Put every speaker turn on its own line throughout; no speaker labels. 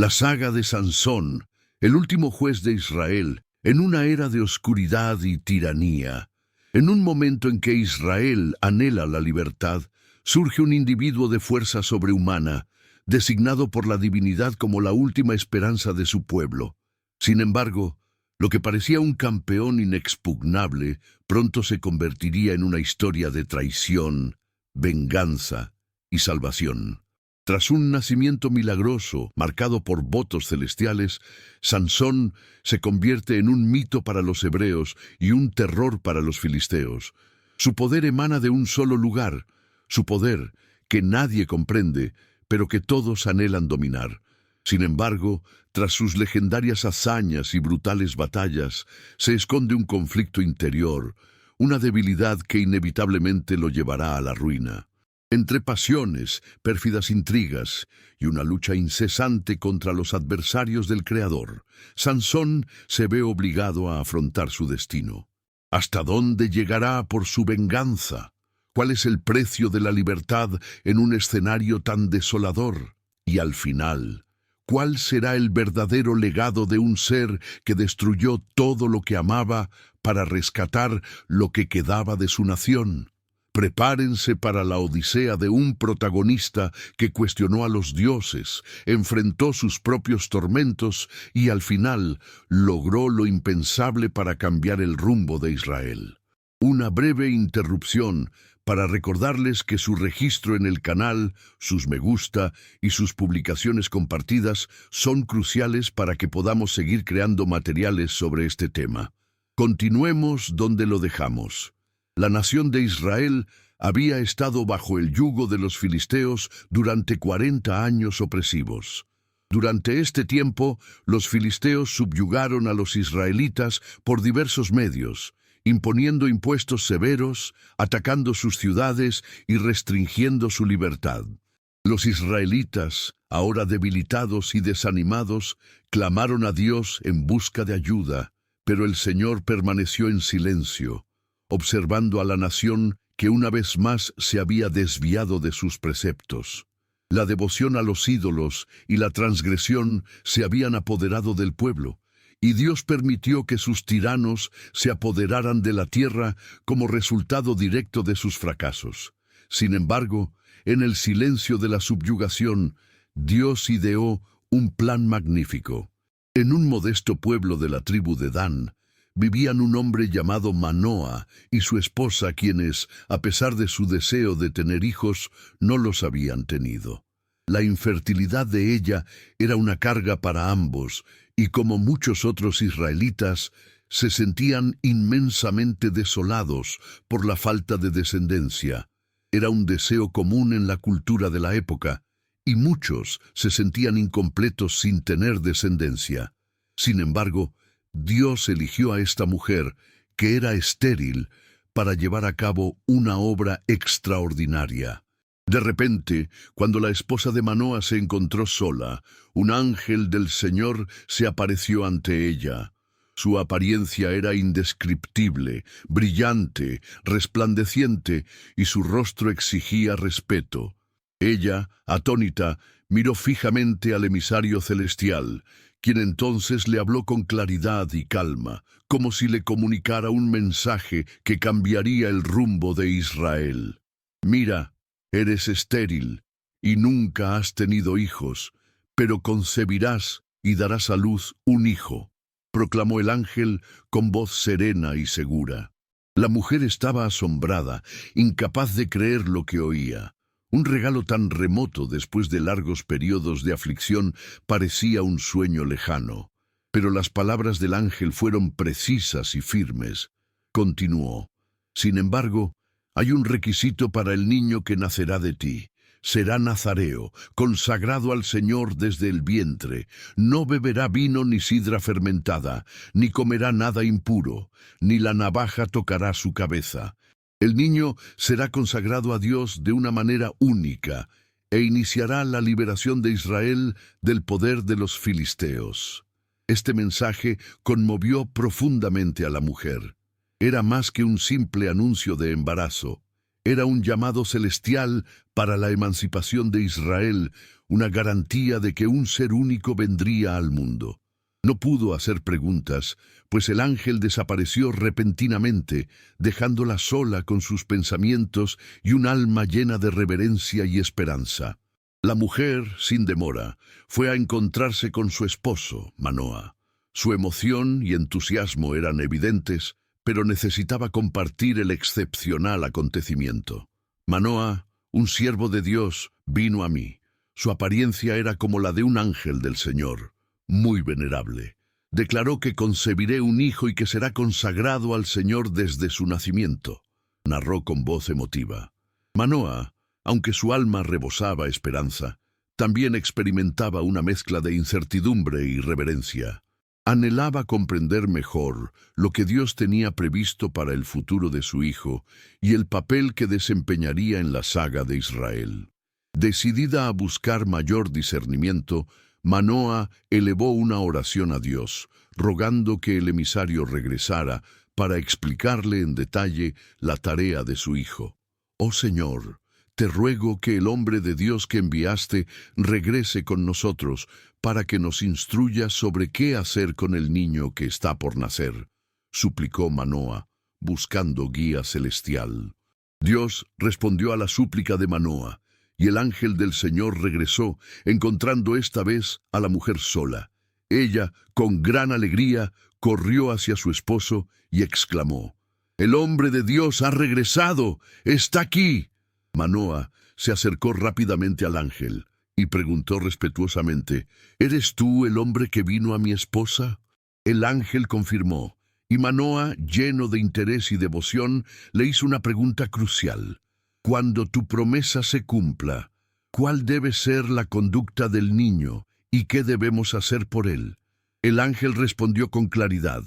La saga de Sansón, el último juez de Israel, en una era de oscuridad y tiranía. En un momento en que Israel anhela la libertad, surge un individuo de fuerza sobrehumana, designado por la divinidad como la última esperanza de su pueblo. Sin embargo, lo que parecía un campeón inexpugnable, pronto se convertiría en una historia de traición, venganza y salvación. Tras un nacimiento milagroso, marcado por votos celestiales, Sansón se convierte en un mito para los hebreos y un terror para los filisteos. Su poder emana de un solo lugar, su poder que nadie comprende, pero que todos anhelan dominar. Sin embargo, tras sus legendarias hazañas y brutales batallas, se esconde un conflicto interior, una debilidad que inevitablemente lo llevará a la ruina. Entre pasiones, pérfidas intrigas y una lucha incesante contra los adversarios del Creador, Sansón se ve obligado a afrontar su destino. ¿Hasta dónde llegará por su venganza? ¿Cuál es el precio de la libertad en un escenario tan desolador? Y al final, ¿cuál será el verdadero legado de un ser que destruyó todo lo que amaba para rescatar lo que quedaba de su nación? Prepárense para la odisea de un protagonista que cuestionó a los dioses, enfrentó sus propios tormentos y al final logró lo impensable para cambiar el rumbo de Israel. Una breve interrupción para recordarles que su registro en el canal, sus me gusta y sus publicaciones compartidas son cruciales para que podamos seguir creando materiales sobre este tema. Continuemos donde lo dejamos. La nación de Israel había estado bajo el yugo de los filisteos durante 40 años opresivos. Durante este tiempo, los filisteos subyugaron a los israelitas por diversos medios, imponiendo impuestos severos, atacando sus ciudades y restringiendo su libertad. Los israelitas, ahora debilitados y desanimados, clamaron a Dios en busca de ayuda, pero el Señor permaneció en silencio, observando a la nación que una vez más se había desviado de sus preceptos. La devoción a los ídolos y la transgresión se habían apoderado del pueblo, y Dios permitió que sus tiranos se apoderaran de la tierra como resultado directo de sus fracasos. Sin embargo, en el silencio de la subyugación, Dios ideó un plan magnífico. En un modesto pueblo de la tribu de Dan, vivían un hombre llamado Manoa y su esposa, quienes, a pesar de su deseo de tener hijos, no los habían tenido. La infertilidad de ella era una carga para ambos, y como muchos otros israelitas, se sentían inmensamente desolados por la falta de descendencia. Era un deseo común en la cultura de la época, y muchos se sentían incompletos sin tener descendencia. Sin embargo, Dios eligió a esta mujer, que era estéril, para llevar a cabo una obra extraordinaria. De repente, cuando la esposa de Manoa se encontró sola, un ángel del Señor se apareció ante ella. Su apariencia era indescriptible, brillante, resplandeciente, y su rostro exigía respeto. Ella, atónita, miró fijamente al emisario celestial, quien entonces le habló con claridad y calma, como si le comunicara un mensaje que cambiaría el rumbo de Israel. «Mira, eres estéril y nunca has tenido hijos, pero concebirás y darás a luz un hijo», proclamó el ángel con voz serena y segura. La mujer estaba asombrada, incapaz de creer lo que oía. Un regalo tan remoto después de largos periodos de aflicción parecía un sueño lejano. Pero las palabras del ángel fueron precisas y firmes. Continuó: «Sin embargo, hay un requisito para el niño que nacerá de ti. Será nazareo, consagrado al Señor desde el vientre. No beberá vino ni sidra fermentada, ni comerá nada impuro, ni la navaja tocará su cabeza. El niño será consagrado a Dios de una manera única e iniciará la liberación de Israel del poder de los filisteos». Este mensaje conmovió profundamente a la mujer. Era más que un simple anuncio de embarazo. Era un llamado celestial para la emancipación de Israel, una garantía de que un ser único vendría al mundo. No pudo hacer preguntas, pues el ángel desapareció repentinamente, dejándola sola con sus pensamientos y un alma llena de reverencia y esperanza. La mujer, sin demora, fue a encontrarse con su esposo, Manoa. Su emoción y entusiasmo eran evidentes, pero necesitaba compartir el excepcional acontecimiento. Manoa, un siervo de Dios, vino a mí. Su apariencia era como la de un ángel del Señor, muy venerable. Declaró que concebiré un hijo y que será consagrado al Señor desde su nacimiento. Narró con voz emotiva. Manoa, aunque su alma rebosaba esperanza, también experimentaba una mezcla de incertidumbre y reverencia. Anhelaba comprender mejor lo que Dios tenía previsto para el futuro de su hijo y el papel que desempeñaría en la saga de Israel. Decidida a buscar mayor discernimiento, Manoa elevó una oración a Dios, rogando que el emisario regresara para explicarle en detalle la tarea de su hijo. «Oh Señor, te ruego que el hombre de Dios que enviaste regrese con nosotros para que nos instruya sobre qué hacer con el niño que está por nacer», suplicó Manoa, buscando guía celestial. Dios respondió a la súplica de Manoa, y el ángel del Señor regresó, encontrando esta vez a la mujer sola. Ella, con gran alegría, corrió hacia su esposo y exclamó: «El hombre de Dios ha regresado, está aquí». Manoa se acercó rápidamente al ángel y preguntó respetuosamente: «¿Eres tú el hombre que vino a mi esposa?». El ángel confirmó, y Manoa, lleno de interés y devoción, le hizo una pregunta crucial. «Cuando tu promesa se cumpla, ¿cuál debe ser la conducta del niño y qué debemos hacer por él?». El ángel respondió con claridad,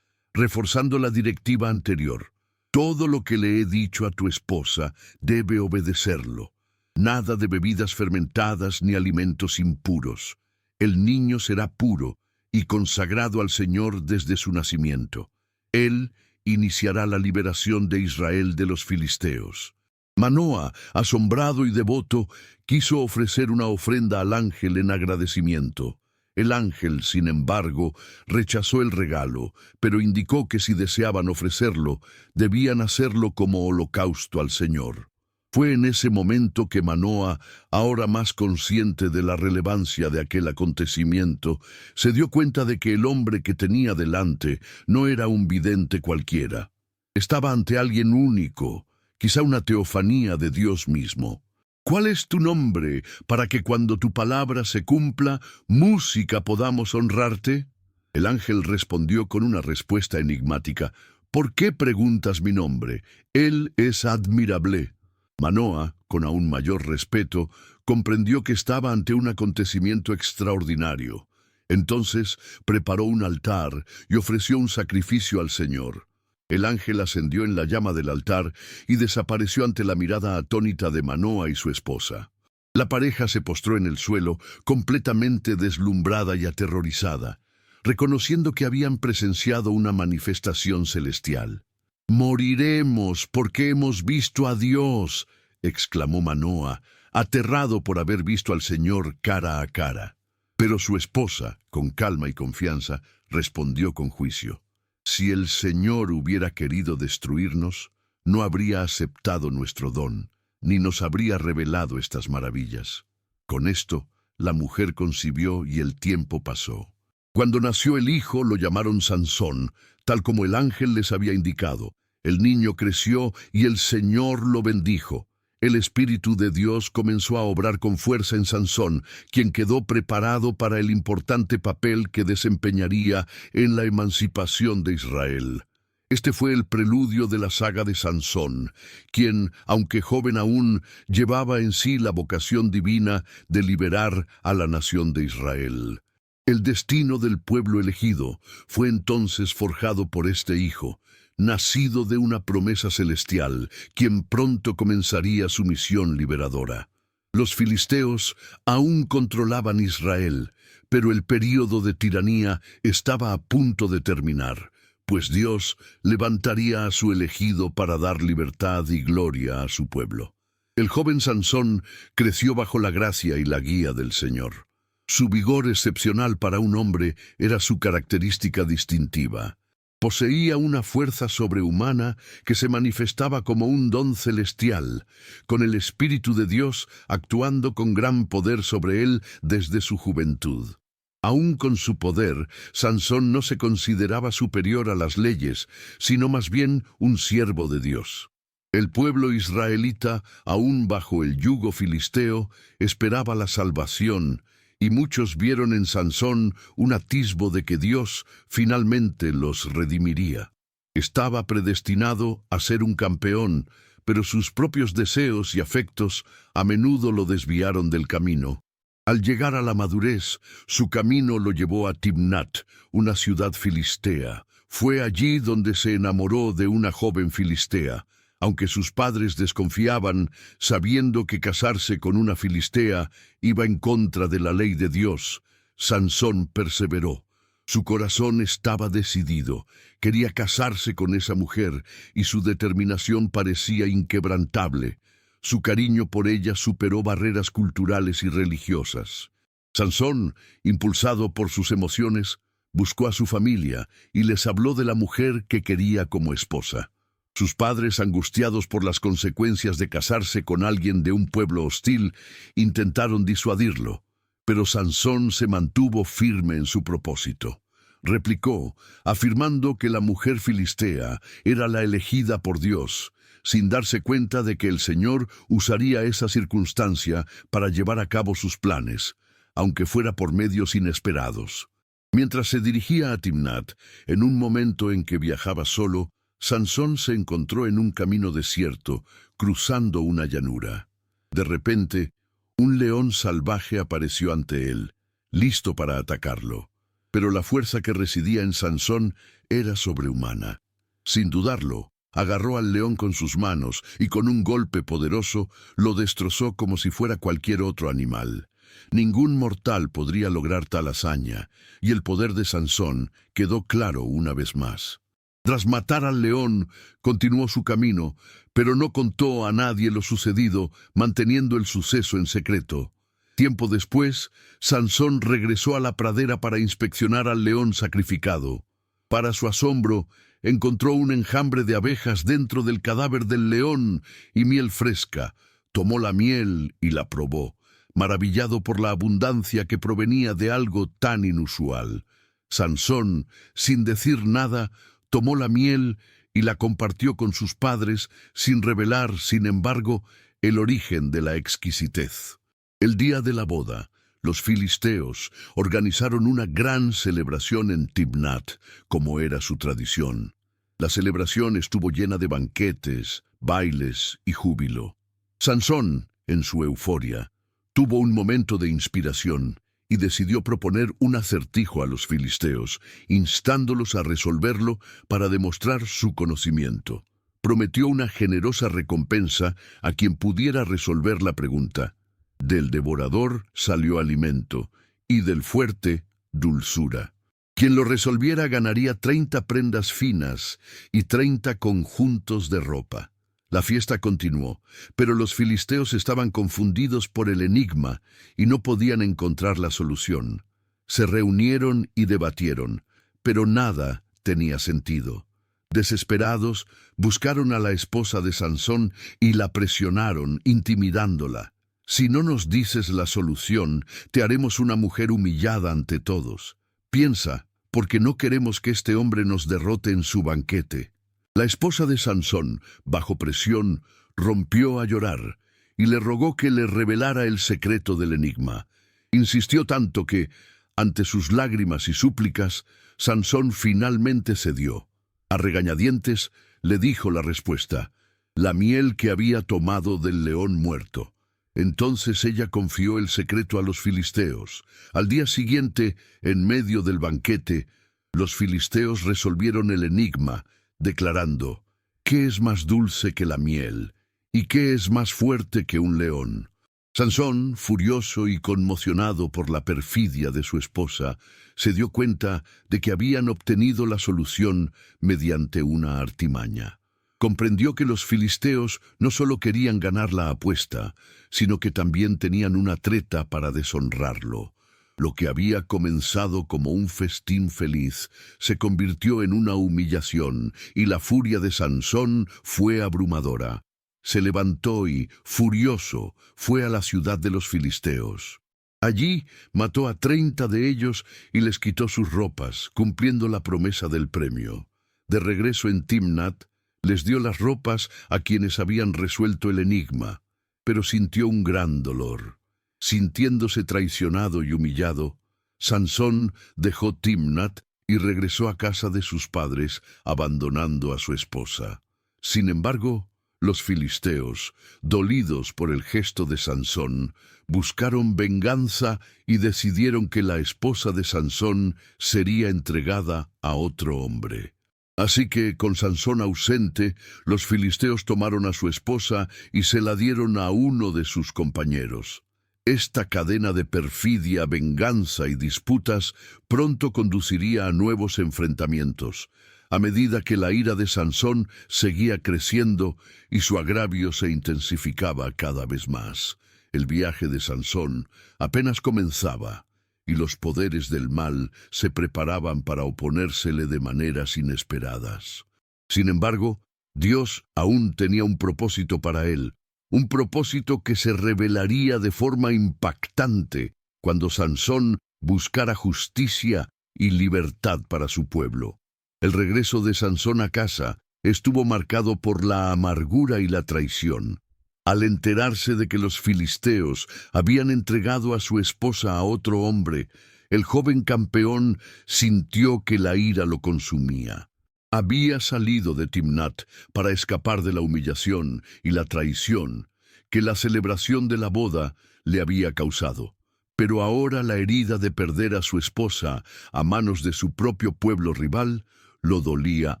reforzando la directiva anterior: «Todo lo que le he dicho a tu esposa debe obedecerlo. Nada de bebidas fermentadas ni alimentos impuros. El niño será puro y consagrado al Señor desde su nacimiento. Él iniciará la liberación de Israel de los filisteos». Manoa, asombrado y devoto, quiso ofrecer una ofrenda al ángel en agradecimiento. El ángel, sin embargo, rechazó el regalo, pero indicó que si deseaban ofrecerlo, debían hacerlo como holocausto al Señor. Fue en ese momento que Manoa, ahora más consciente de la relevancia de aquel acontecimiento, se dio cuenta de que el hombre que tenía delante no era un vidente cualquiera. Estaba ante alguien único, quizá una teofanía de Dios mismo. «¿Cuál es tu nombre para que cuando tu palabra se cumpla, música podamos honrarte?». El ángel respondió con una respuesta enigmática: «¿Por qué preguntas mi nombre? Él es admirable». Manoa, con aún mayor respeto, comprendió que estaba ante un acontecimiento extraordinario. Entonces preparó un altar y ofreció un sacrificio al Señor. El ángel ascendió en la llama del altar y desapareció ante la mirada atónita de Manoa y su esposa. La pareja se postró en el suelo, completamente deslumbrada y aterrorizada, reconociendo que habían presenciado una manifestación celestial. «Moriremos porque hemos visto a Dios», exclamó Manoa, aterrado por haber visto al Señor cara a cara. Pero su esposa, con calma y confianza, respondió con juicio: «Si el Señor hubiera querido destruirnos, no habría aceptado nuestro don, ni nos habría revelado estas maravillas». Con esto, la mujer concibió y el tiempo pasó. Cuando nació el hijo, lo llamaron Sansón, tal como el ángel les había indicado. El niño creció y el Señor lo bendijo. El Espíritu de Dios comenzó a obrar con fuerza en Sansón, quien quedó preparado para el importante papel que desempeñaría en la emancipación de Israel. Este fue el preludio de la saga de Sansón, quien, aunque joven aún, llevaba en sí la vocación divina de liberar a la nación de Israel. El destino del pueblo elegido fue entonces forjado por este hijo, nacido de una promesa celestial, quien pronto comenzaría su misión liberadora. Los filisteos aún controlaban Israel, pero el período de tiranía estaba a punto de terminar, pues Dios levantaría a su elegido para dar libertad y gloria a su pueblo. El joven Sansón creció bajo la gracia y la guía del Señor. Su vigor excepcional para un hombre era su característica distintiva. Poseía una fuerza sobrehumana que se manifestaba como un don celestial, con el Espíritu de Dios actuando con gran poder sobre él desde su juventud. Aún con su poder, Sansón no se consideraba superior a las leyes, sino más bien un siervo de Dios. El pueblo israelita, aún bajo el yugo filisteo, esperaba la salvación, y muchos vieron en Sansón un atisbo de que Dios finalmente los redimiría. Estaba predestinado a ser un campeón, pero sus propios deseos y afectos a menudo lo desviaron del camino. Al llegar a la madurez, su camino lo llevó a Timnat, una ciudad filistea. Fue allí donde se enamoró de una joven filistea. Aunque sus padres desconfiaban, sabiendo que casarse con una filistea iba en contra de la ley de Dios, Sansón perseveró. Su corazón estaba decidido, quería casarse con esa mujer y su determinación parecía inquebrantable. Su cariño por ella superó barreras culturales y religiosas. Sansón, impulsado por sus emociones, buscó a su familia y les habló de la mujer que quería como esposa. Sus padres, angustiados por las consecuencias de casarse con alguien de un pueblo hostil, intentaron disuadirlo, pero Sansón se mantuvo firme en su propósito. Replicó, afirmando que la mujer filistea era la elegida por Dios, sin darse cuenta de que el Señor usaría esa circunstancia para llevar a cabo sus planes, aunque fuera por medios inesperados. Mientras se dirigía a Timnat, en un momento en que viajaba solo, Sansón se encontró en un camino desierto, cruzando una llanura. De repente, un león salvaje apareció ante él, listo para atacarlo. Pero la fuerza que residía en Sansón era sobrehumana. Sin dudarlo, agarró al león con sus manos y con un golpe poderoso lo destrozó como si fuera cualquier otro animal. Ningún mortal podría lograr tal hazaña, y el poder de Sansón quedó claro una vez más. Tras matar al león, continuó su camino, pero no contó a nadie lo sucedido, manteniendo el suceso en secreto. Tiempo después, Sansón regresó a la pradera para inspeccionar al león sacrificado. Para su asombro, encontró un enjambre de abejas dentro del cadáver del león y miel fresca. Tomó la miel y la probó, maravillado por la abundancia que provenía de algo tan inusual. Sansón, sin decir nada, tomó la miel y la compartió con sus padres, sin revelar, sin embargo, el origen de la exquisitez. El día de la boda, los filisteos organizaron una gran celebración en Timnat, como era su tradición. La celebración estuvo llena de banquetes, bailes y júbilo. Sansón, en su euforia, tuvo un momento de inspiración y decidió proponer un acertijo a los filisteos, instándolos a resolverlo para demostrar su conocimiento. Prometió una generosa recompensa a quien pudiera resolver la pregunta. Del devorador salió alimento, y del fuerte, dulzura. Quien lo resolviera ganaría 30 prendas finas y 30 conjuntos de ropa. La fiesta continuó, pero los filisteos estaban confundidos por el enigma y no podían encontrar la solución. Se reunieron y debatieron, pero nada tenía sentido. Desesperados, buscaron a la esposa de Sansón y la presionaron, intimidándola. Si no nos dices la solución, te haremos una mujer humillada ante todos. Piensa, porque no queremos que este hombre nos derrote en su banquete. La esposa de Sansón, bajo presión, rompió a llorar y le rogó que le revelara el secreto del enigma. Insistió tanto que, ante sus lágrimas y súplicas, Sansón finalmente cedió. A regañadientes le dijo la respuesta: la miel que había tomado del león muerto. Entonces ella confió el secreto a los filisteos. Al día siguiente, en medio del banquete, los filisteos resolvieron el enigma, declarando: ¿qué es más dulce que la miel? ¿Y qué es más fuerte que un león? Sansón, furioso y conmocionado por la perfidia de su esposa, se dio cuenta de que habían obtenido la solución mediante una artimaña. Comprendió que los filisteos no solo querían ganar la apuesta, sino que también tenían una treta para deshonrarlo. Lo que había comenzado como un festín feliz se convirtió en una humillación, y la furia de Sansón fue abrumadora. Se levantó y, furioso, fue a la ciudad de los filisteos. Allí mató a 30 de ellos y les quitó sus ropas, cumpliendo la promesa del premio. De regreso en Timnat, les dio las ropas a quienes habían resuelto el enigma, pero sintió un gran dolor. Sintiéndose traicionado y humillado, Sansón dejó Timnat y regresó a casa de sus padres, abandonando a su esposa. Sin embargo, los filisteos, dolidos por el gesto de Sansón, buscaron venganza y decidieron que la esposa de Sansón sería entregada a otro hombre. Así que, con Sansón ausente, los filisteos tomaron a su esposa y se la dieron a uno de sus compañeros. Esta cadena de perfidia, venganza y disputas pronto conduciría a nuevos enfrentamientos, a medida que la ira de Sansón seguía creciendo y su agravio se intensificaba cada vez más. El viaje de Sansón apenas comenzaba, y los poderes del mal se preparaban para oponérsele de maneras inesperadas. Sin embargo, Dios aún tenía un propósito para él, un propósito que se revelaría de forma impactante cuando Sansón buscara justicia y libertad para su pueblo. El regreso de Sansón a casa estuvo marcado por la amargura y la traición. Al enterarse de que los filisteos habían entregado a su esposa a otro hombre, el joven campeón sintió que la ira lo consumía. Había salido de Timnat para escapar de la humillación y la traición que la celebración de la boda le había causado. Pero ahora la herida de perder a su esposa a manos de su propio pueblo rival lo dolía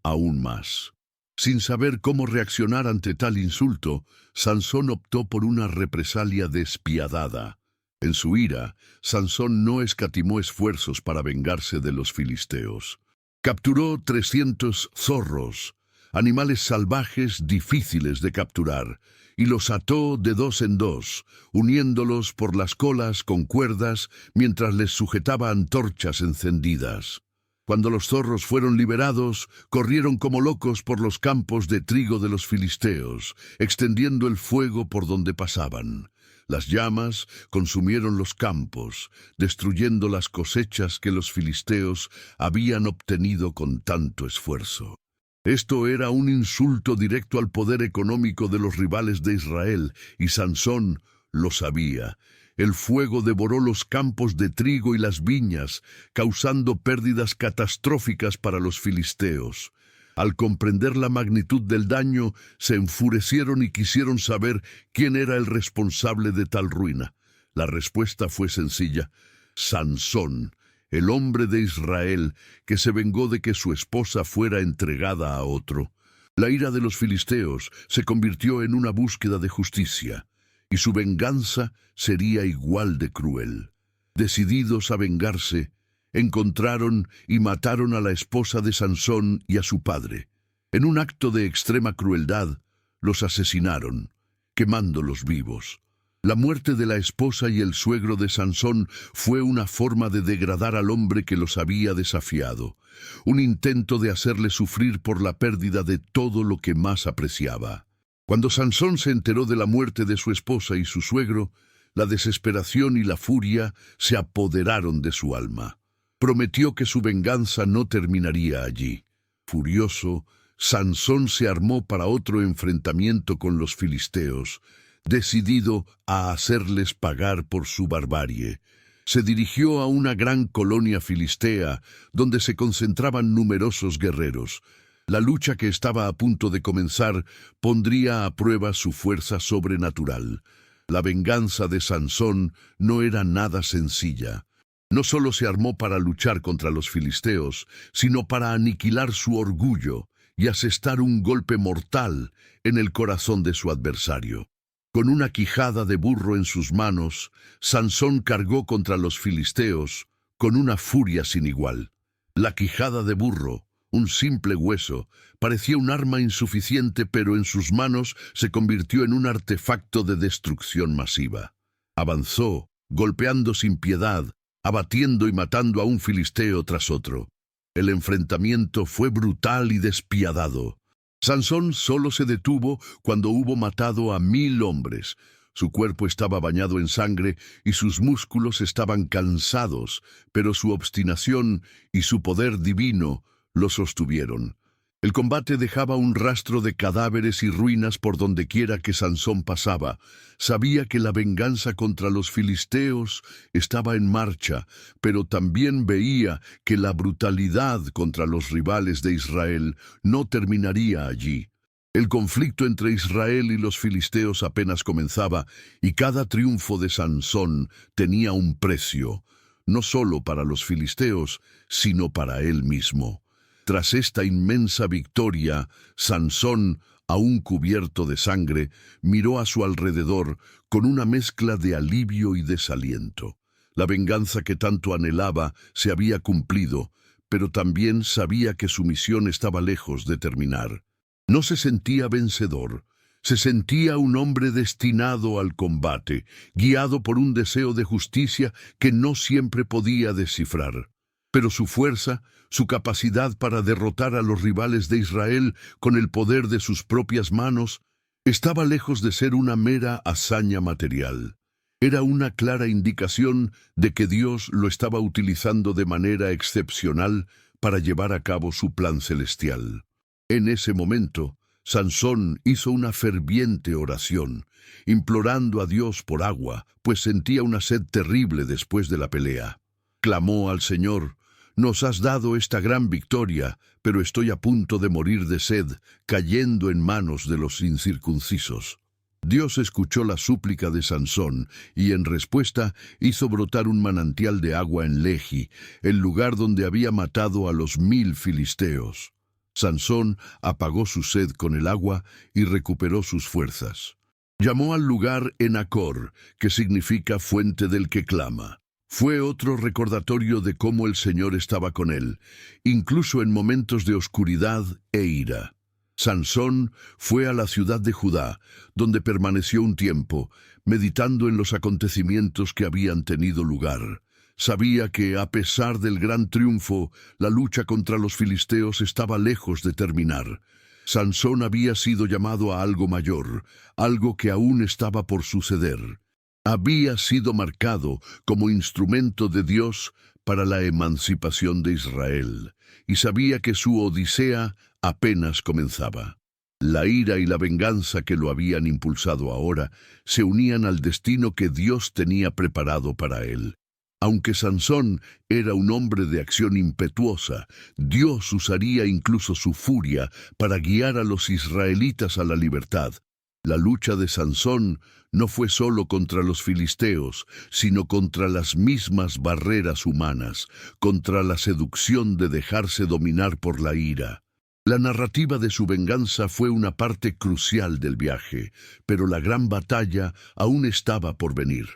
aún más. Sin saber cómo reaccionar ante tal insulto, Sansón optó por una represalia despiadada. En su ira, Sansón no escatimó esfuerzos para vengarse de los filisteos. Capturó 300 zorros, animales salvajes difíciles de capturar, y los ató de 2 en 2, uniéndolos por las colas con cuerdas mientras les sujetaba antorchas encendidas. Cuando los zorros fueron liberados, corrieron como locos por los campos de trigo de los filisteos, extendiendo el fuego por donde pasaban. Las llamas consumieron los campos, destruyendo las cosechas que los filisteos habían obtenido con tanto esfuerzo. Esto era un insulto directo al poder económico de los rivales de Israel, y Sansón lo sabía. El fuego devoró los campos de trigo y las viñas, causando pérdidas catastróficas para los filisteos. Al comprender la magnitud del daño, se enfurecieron y quisieron saber quién era el responsable de tal ruina. La respuesta fue sencilla: Sansón, el hombre de Israel que se vengó de que su esposa fuera entregada a otro. La ira de los filisteos se convirtió en una búsqueda de justicia, y su venganza sería igual de cruel. Decididos a vengarse, encontraron y mataron a la esposa de Sansón y a su padre. En un acto de extrema crueldad, los asesinaron, quemándolos vivos. La muerte de la esposa y el suegro de Sansón fue una forma de degradar al hombre que los había desafiado, un intento de hacerle sufrir por la pérdida de todo lo que más apreciaba. Cuando Sansón se enteró de la muerte de su esposa y su suegro, la desesperación y la furia se apoderaron de su alma. Prometió que su venganza no terminaría allí. Furioso, Sansón se armó para otro enfrentamiento con los filisteos, decidido a hacerles pagar por su barbarie. Se dirigió a una gran colonia filistea, donde se concentraban numerosos guerreros. La lucha que estaba a punto de comenzar pondría a prueba su fuerza sobrenatural. La venganza de Sansón no era nada sencilla. No solo se armó para luchar contra los filisteos, sino para aniquilar su orgullo y asestar un golpe mortal en el corazón de su adversario. Con una quijada de burro en sus manos, Sansón cargó contra los filisteos con una furia sin igual. La quijada de burro, un simple hueso, parecía un arma insuficiente, pero en sus manos se convirtió en un artefacto de destrucción masiva. Avanzó, golpeando sin piedad, abatiendo y matando a un filisteo tras otro. El enfrentamiento fue brutal y despiadado. Sansón solo se detuvo cuando hubo matado a 1000 hombres. Su cuerpo estaba bañado en sangre y sus músculos estaban cansados, pero su obstinación y su poder divino lo sostuvieron. El combate dejaba un rastro de cadáveres y ruinas por donde quiera que Sansón pasaba. Sabía que la venganza contra los filisteos estaba en marcha, pero también veía que la brutalidad contra los rivales de Israel no terminaría allí. El conflicto entre Israel y los filisteos apenas comenzaba, y cada triunfo de Sansón tenía un precio, no solo para los filisteos, sino para él mismo. Tras esta inmensa victoria, Sansón, aún cubierto de sangre, miró a su alrededor con una mezcla de alivio y desaliento. La venganza que tanto anhelaba se había cumplido, pero también sabía que su misión estaba lejos de terminar. No se sentía vencedor, se sentía un hombre destinado al combate, guiado por un deseo de justicia que no siempre podía descifrar. Pero su fuerza, su capacidad para derrotar a los rivales de Israel con el poder de sus propias manos, estaba lejos de ser una mera hazaña material. Era una clara indicación de que Dios lo estaba utilizando de manera excepcional para llevar a cabo su plan celestial. En ese momento, Sansón hizo una ferviente oración, implorando a Dios por agua, pues sentía una sed terrible después de la pelea. Clamó al Señor: «Nos has dado esta gran victoria, pero estoy a punto de morir de sed, cayendo en manos de los incircuncisos». Dios escuchó la súplica de Sansón y en respuesta hizo brotar un manantial de agua en Lehi, el lugar donde había matado a los 1000 filisteos. Sansón apagó su sed con el agua y recuperó sus fuerzas. Llamó al lugar Enacor, que significa fuente del que clama. Fue otro recordatorio de cómo el Señor estaba con él, incluso en momentos de oscuridad e ira. Sansón fue a la ciudad de Judá, donde permaneció un tiempo, meditando en los acontecimientos que habían tenido lugar. Sabía que, a pesar del gran triunfo, la lucha contra los filisteos estaba lejos de terminar. Sansón había sido llamado a algo mayor, algo que aún estaba por suceder. Había sido marcado como instrumento de Dios para la emancipación de Israel, y sabía que su odisea apenas comenzaba. La ira y la venganza que lo habían impulsado ahora se unían al destino que Dios tenía preparado para él. Aunque Sansón era un hombre de acción impetuosa, Dios usaría incluso su furia para guiar a los israelitas a la libertad. La lucha de Sansón no fue solo contra los filisteos, sino contra las mismas barreras humanas, contra la seducción de dejarse dominar por la ira. La narrativa de su venganza fue una parte crucial del viaje, pero la gran batalla aún estaba por venir.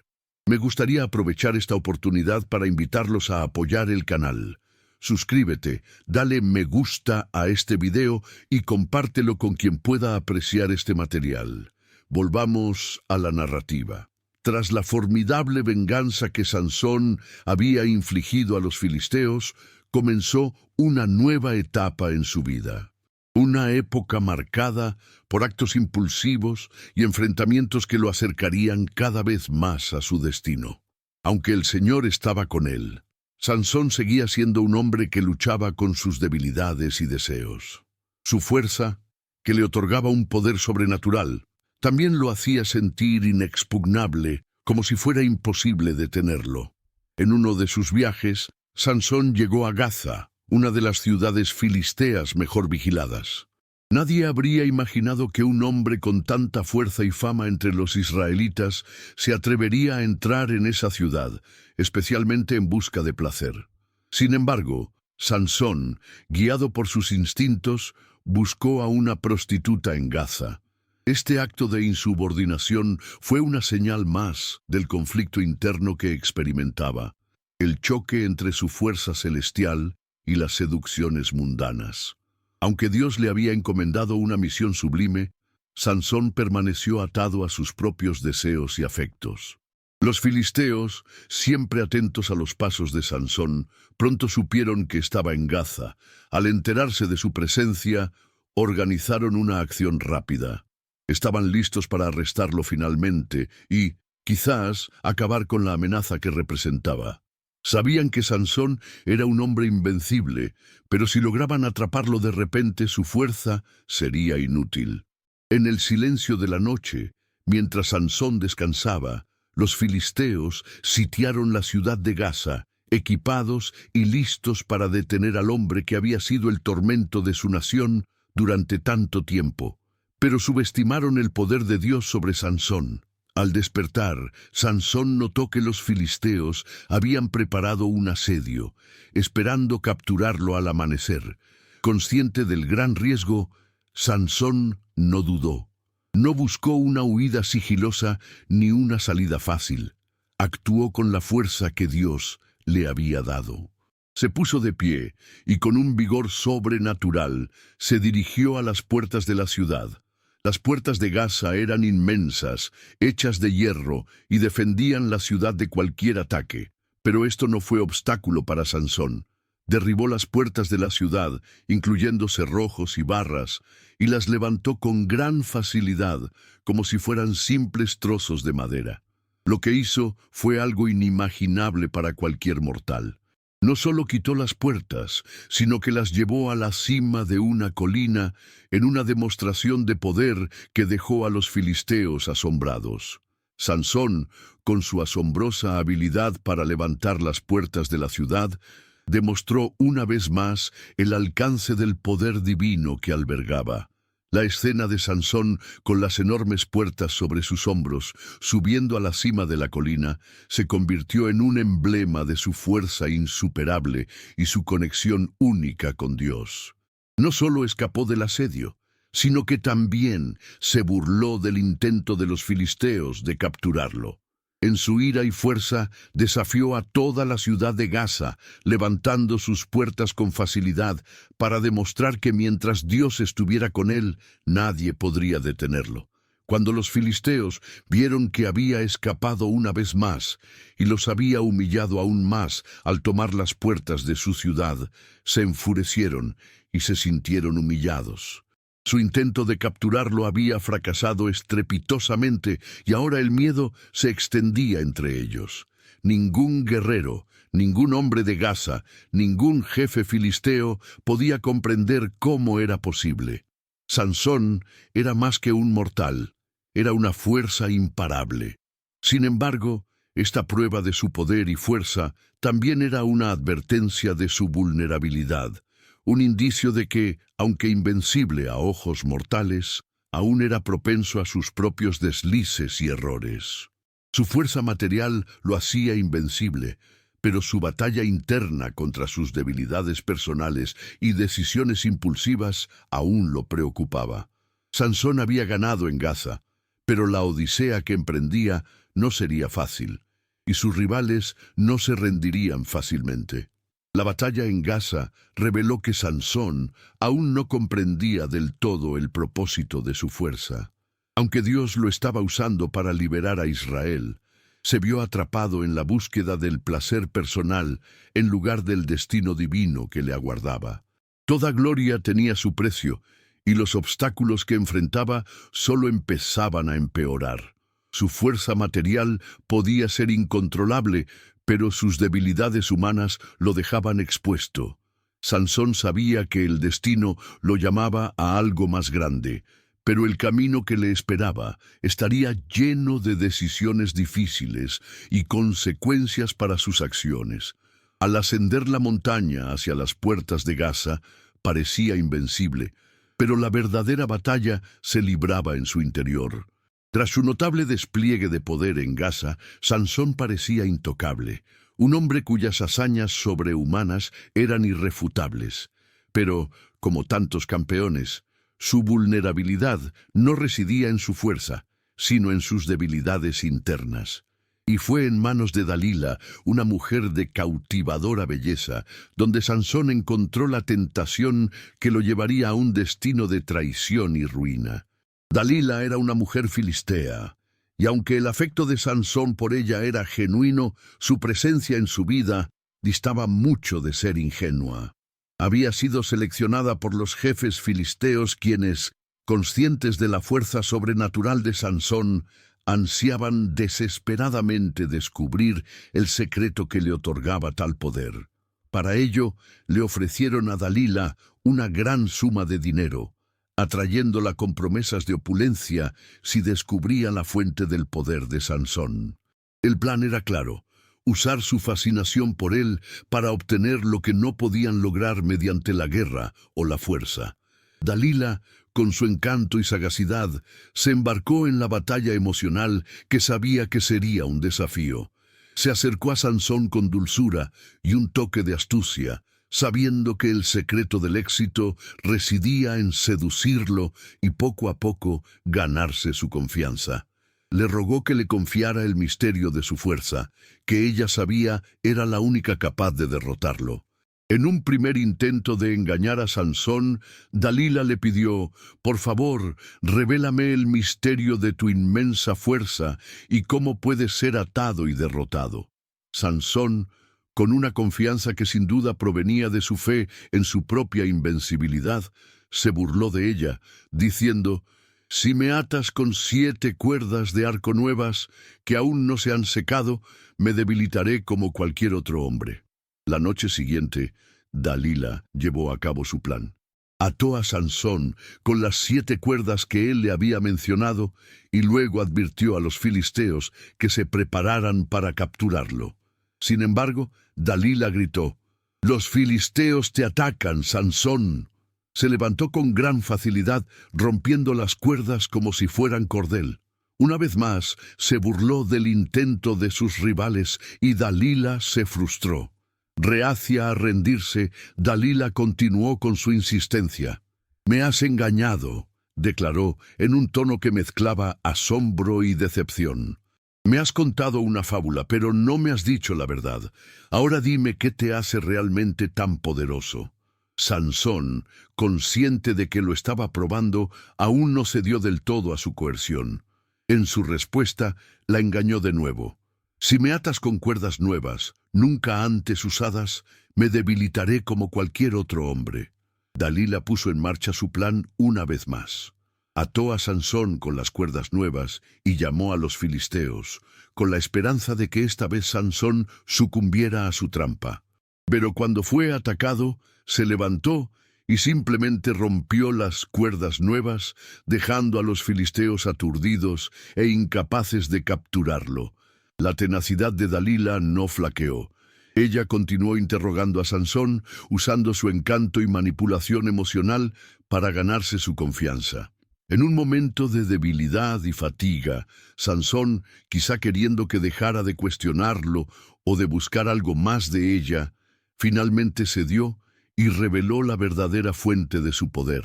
Me gustaría aprovechar esta oportunidad para invitarlos a apoyar el canal. Suscríbete, dale me gusta a este video y compártelo con quien pueda apreciar este material. Volvamos a la narrativa. Tras la formidable venganza que Sansón había infligido a los filisteos, comenzó una nueva etapa en su vida. Una época marcada por actos impulsivos y enfrentamientos que lo acercarían cada vez más a su destino. Aunque el Señor estaba con él, Sansón seguía siendo un hombre que luchaba con sus debilidades y deseos. Su fuerza, que le otorgaba un poder sobrenatural, también lo hacía sentir inexpugnable, como si fuera imposible detenerlo. En uno de sus viajes, Sansón llegó a Gaza, una de las ciudades filisteas mejor vigiladas. Nadie habría imaginado que un hombre con tanta fuerza y fama entre los israelitas se atrevería a entrar en esa ciudad, especialmente en busca de placer. Sin embargo, Sansón, guiado por sus instintos, buscó a una prostituta en Gaza. Este acto de insubordinación fue una señal más del conflicto interno que experimentaba, el choque entre su fuerza celestial y las seducciones mundanas. Aunque Dios le había encomendado una misión sublime, Sansón permaneció atado a sus propios deseos y afectos. Los filisteos, siempre atentos a los pasos de Sansón, pronto supieron que estaba en Gaza. Al enterarse de su presencia, organizaron una acción rápida. Estaban listos para arrestarlo finalmente y, quizás, acabar con la amenaza que representaba. Sabían que Sansón era un hombre invencible, pero si lograban atraparlo de repente, su fuerza sería inútil. En el silencio de la noche, mientras Sansón descansaba, los filisteos sitiaron la ciudad de Gaza, equipados y listos para detener al hombre que había sido el tormento de su nación durante tanto tiempo. Pero subestimaron el poder de Dios sobre Sansón. Al despertar, Sansón notó que los filisteos habían preparado un asedio, esperando capturarlo al amanecer. Consciente del gran riesgo, Sansón no dudó. No buscó una huida sigilosa ni una salida fácil. Actuó con la fuerza que Dios le había dado. Se puso de pie y con un vigor sobrenatural se dirigió a las puertas de la ciudad. Las puertas de Gaza eran inmensas, hechas de hierro, y defendían la ciudad de cualquier ataque. Pero esto no fue obstáculo para Sansón. Derribó las puertas de la ciudad, incluyendo cerrojos y barras, y las levantó con gran facilidad, como si fueran simples trozos de madera. Lo que hizo fue algo inimaginable para cualquier mortal. No solo quitó las puertas, sino que las llevó a la cima de una colina en una demostración de poder que dejó a los filisteos asombrados. Sansón, con su asombrosa habilidad para levantar las puertas de la ciudad, demostró una vez más el alcance del poder divino que albergaba. La escena de Sansón con las enormes puertas sobre sus hombros, subiendo a la cima de la colina, se convirtió en un emblema de su fuerza insuperable y su conexión única con Dios. No solo escapó del asedio, sino que también se burló del intento de los filisteos de capturarlo. En su ira y fuerza desafió a toda la ciudad de Gaza, levantando sus puertas con facilidad para demostrar que mientras Dios estuviera con él, nadie podría detenerlo. Cuando los filisteos vieron que había escapado una vez más y los había humillado aún más al tomar las puertas de su ciudad, se enfurecieron y se sintieron humillados. Su intento de capturarlo había fracasado estrepitosamente y ahora el miedo se extendía entre ellos. Ningún guerrero, ningún hombre de Gaza, ningún jefe filisteo podía comprender cómo era posible. Sansón era más que un mortal, era una fuerza imparable. Sin embargo, esta prueba de su poder y fuerza también era una advertencia de su vulnerabilidad. Un indicio de que, aunque invencible a ojos mortales, aún era propenso a sus propios deslices y errores. Su fuerza material lo hacía invencible, pero su batalla interna contra sus debilidades personales y decisiones impulsivas aún lo preocupaba. Sansón había ganado en Gaza, pero la odisea que emprendía no sería fácil, y sus rivales no se rendirían fácilmente. La batalla en Gaza reveló que Sansón aún no comprendía del todo el propósito de su fuerza. Aunque Dios lo estaba usando para liberar a Israel, se vio atrapado en la búsqueda del placer personal en lugar del destino divino que le aguardaba. Toda gloria tenía su precio, y los obstáculos que enfrentaba solo empezaban a empeorar. Su fuerza material podía ser incontrolable, pero sus debilidades humanas lo dejaban expuesto. Sansón sabía que el destino lo llamaba a algo más grande, pero el camino que le esperaba estaría lleno de decisiones difíciles y consecuencias para sus acciones. Al ascender la montaña hacia las puertas de Gaza, parecía invencible, pero la verdadera batalla se libraba en su interior. Tras su notable despliegue de poder en Gaza, Sansón parecía intocable, un hombre cuyas hazañas sobrehumanas eran irrefutables. Pero, como tantos campeones, Su vulnerabilidad no residía en su fuerza, sino en sus debilidades internas. Y fue en manos de Dalila, una mujer de cautivadora belleza, donde Sansón encontró la tentación que lo llevaría a un destino de traición y ruina. Dalila era una mujer filistea, y aunque el afecto de Sansón por ella era genuino, su presencia en su vida distaba mucho de ser ingenua. Había sido seleccionada por los jefes filisteos quienes, conscientes de la fuerza sobrenatural de Sansón, ansiaban desesperadamente descubrir el secreto que le otorgaba tal poder. Para ello, le ofrecieron a Dalila una gran suma de dinero, atrayéndola con promesas de opulencia si descubría la fuente del poder de Sansón. El plan era claro: usar su fascinación por él para obtener lo que no podían lograr mediante la guerra o la fuerza. Dalila, con su encanto y sagacidad, se embarcó en la batalla emocional que sabía que sería un desafío. Se acercó a Sansón con dulzura y un toque de astucia, sabiendo que el secreto del éxito residía en seducirlo y poco a poco ganarse su confianza. Le rogó que le confiara el misterio de su fuerza, que ella sabía era la única capaz de derrotarlo. En un primer intento de engañar a Sansón, Dalila le pidió: «Por favor, revélame el misterio de tu inmensa fuerza y cómo puedes ser atado y derrotado». Sansón, con una confianza que sin duda provenía de su fe en su propia invencibilidad, se burló de ella, diciendo: «Si me atas con 7 cuerdas de arco nuevas, que aún no se han secado, me debilitaré como cualquier otro hombre». La noche siguiente, Dalila llevó a cabo su plan. Ató a Sansón con las 7 cuerdas que él le había mencionado y luego advirtió a los filisteos que se prepararan para capturarlo. Sin embargo, Dalila gritó: «¡Los filisteos te atacan, Sansón!». Se levantó con gran facilidad, rompiendo las cuerdas como si fueran cordel. Una vez más, se burló del intento de sus rivales y Dalila se frustró. Reacia a rendirse, Dalila continuó con su insistencia. «Me has engañado», declaró en un tono que mezclaba asombro y decepción. «Me has contado una fábula, pero no me has dicho la verdad. Ahora dime qué te hace realmente tan poderoso». Sansón, consciente de que lo estaba probando, aún no cedió del todo a su coerción. En su respuesta, la engañó de nuevo. «Si me atas con cuerdas nuevas, nunca antes usadas, me debilitaré como cualquier otro hombre». Dalila puso en marcha su plan una vez más. Ató a Sansón con las cuerdas nuevas y llamó a los filisteos, con la esperanza de que esta vez Sansón sucumbiera a su trampa. Pero cuando fue atacado, se levantó y simplemente rompió las cuerdas nuevas, dejando a los filisteos aturdidos e incapaces de capturarlo. La tenacidad de Dalila no flaqueó. Ella continuó interrogando a Sansón, usando su encanto y manipulación emocional para ganarse su confianza. En un momento de debilidad y fatiga, Sansón, quizá queriendo que dejara de cuestionarlo o de buscar algo más de ella, finalmente cedió y reveló la verdadera fuente de su poder.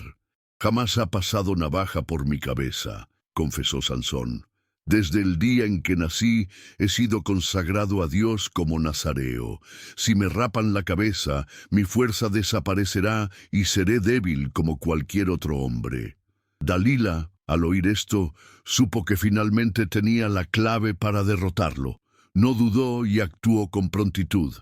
«Jamás ha pasado navaja por mi cabeza», confesó Sansón. «Desde el día en que nací he sido consagrado a Dios como nazareo. Si me rapan la cabeza, mi fuerza desaparecerá y seré débil como cualquier otro hombre». Dalila, al oír esto, supo que finalmente tenía la clave para derrotarlo. No dudó y actuó con prontitud.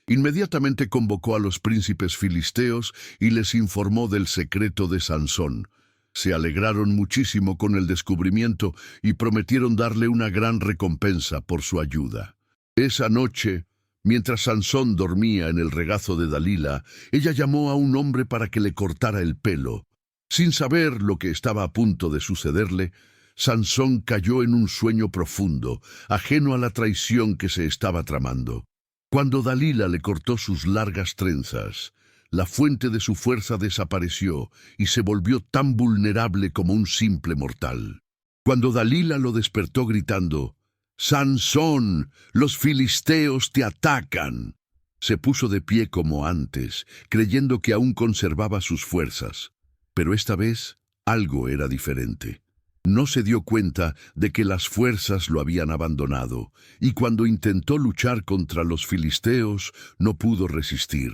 Inmediatamente convocó a los príncipes filisteos y les informó del secreto de Sansón. Se alegraron muchísimo con el descubrimiento y prometieron darle una gran recompensa por su ayuda. Esa noche, mientras Sansón dormía en el regazo de Dalila, ella llamó a un hombre para que le cortara el pelo. Sin saber lo que estaba a punto de sucederle, Sansón cayó en un sueño profundo, ajeno a la traición que se estaba tramando. Cuando Dalila le cortó sus largas trenzas, la fuente de su fuerza desapareció y se volvió tan vulnerable como un simple mortal. Cuando Dalila lo despertó gritando: «¡Sansón, los filisteos te atacan!», se puso de pie como antes, creyendo que aún conservaba sus fuerzas. Pero esta vez Algo era diferente. No se dio cuenta de que las fuerzas lo habían abandonado, y cuando intentó luchar contra los filisteos, no pudo resistir.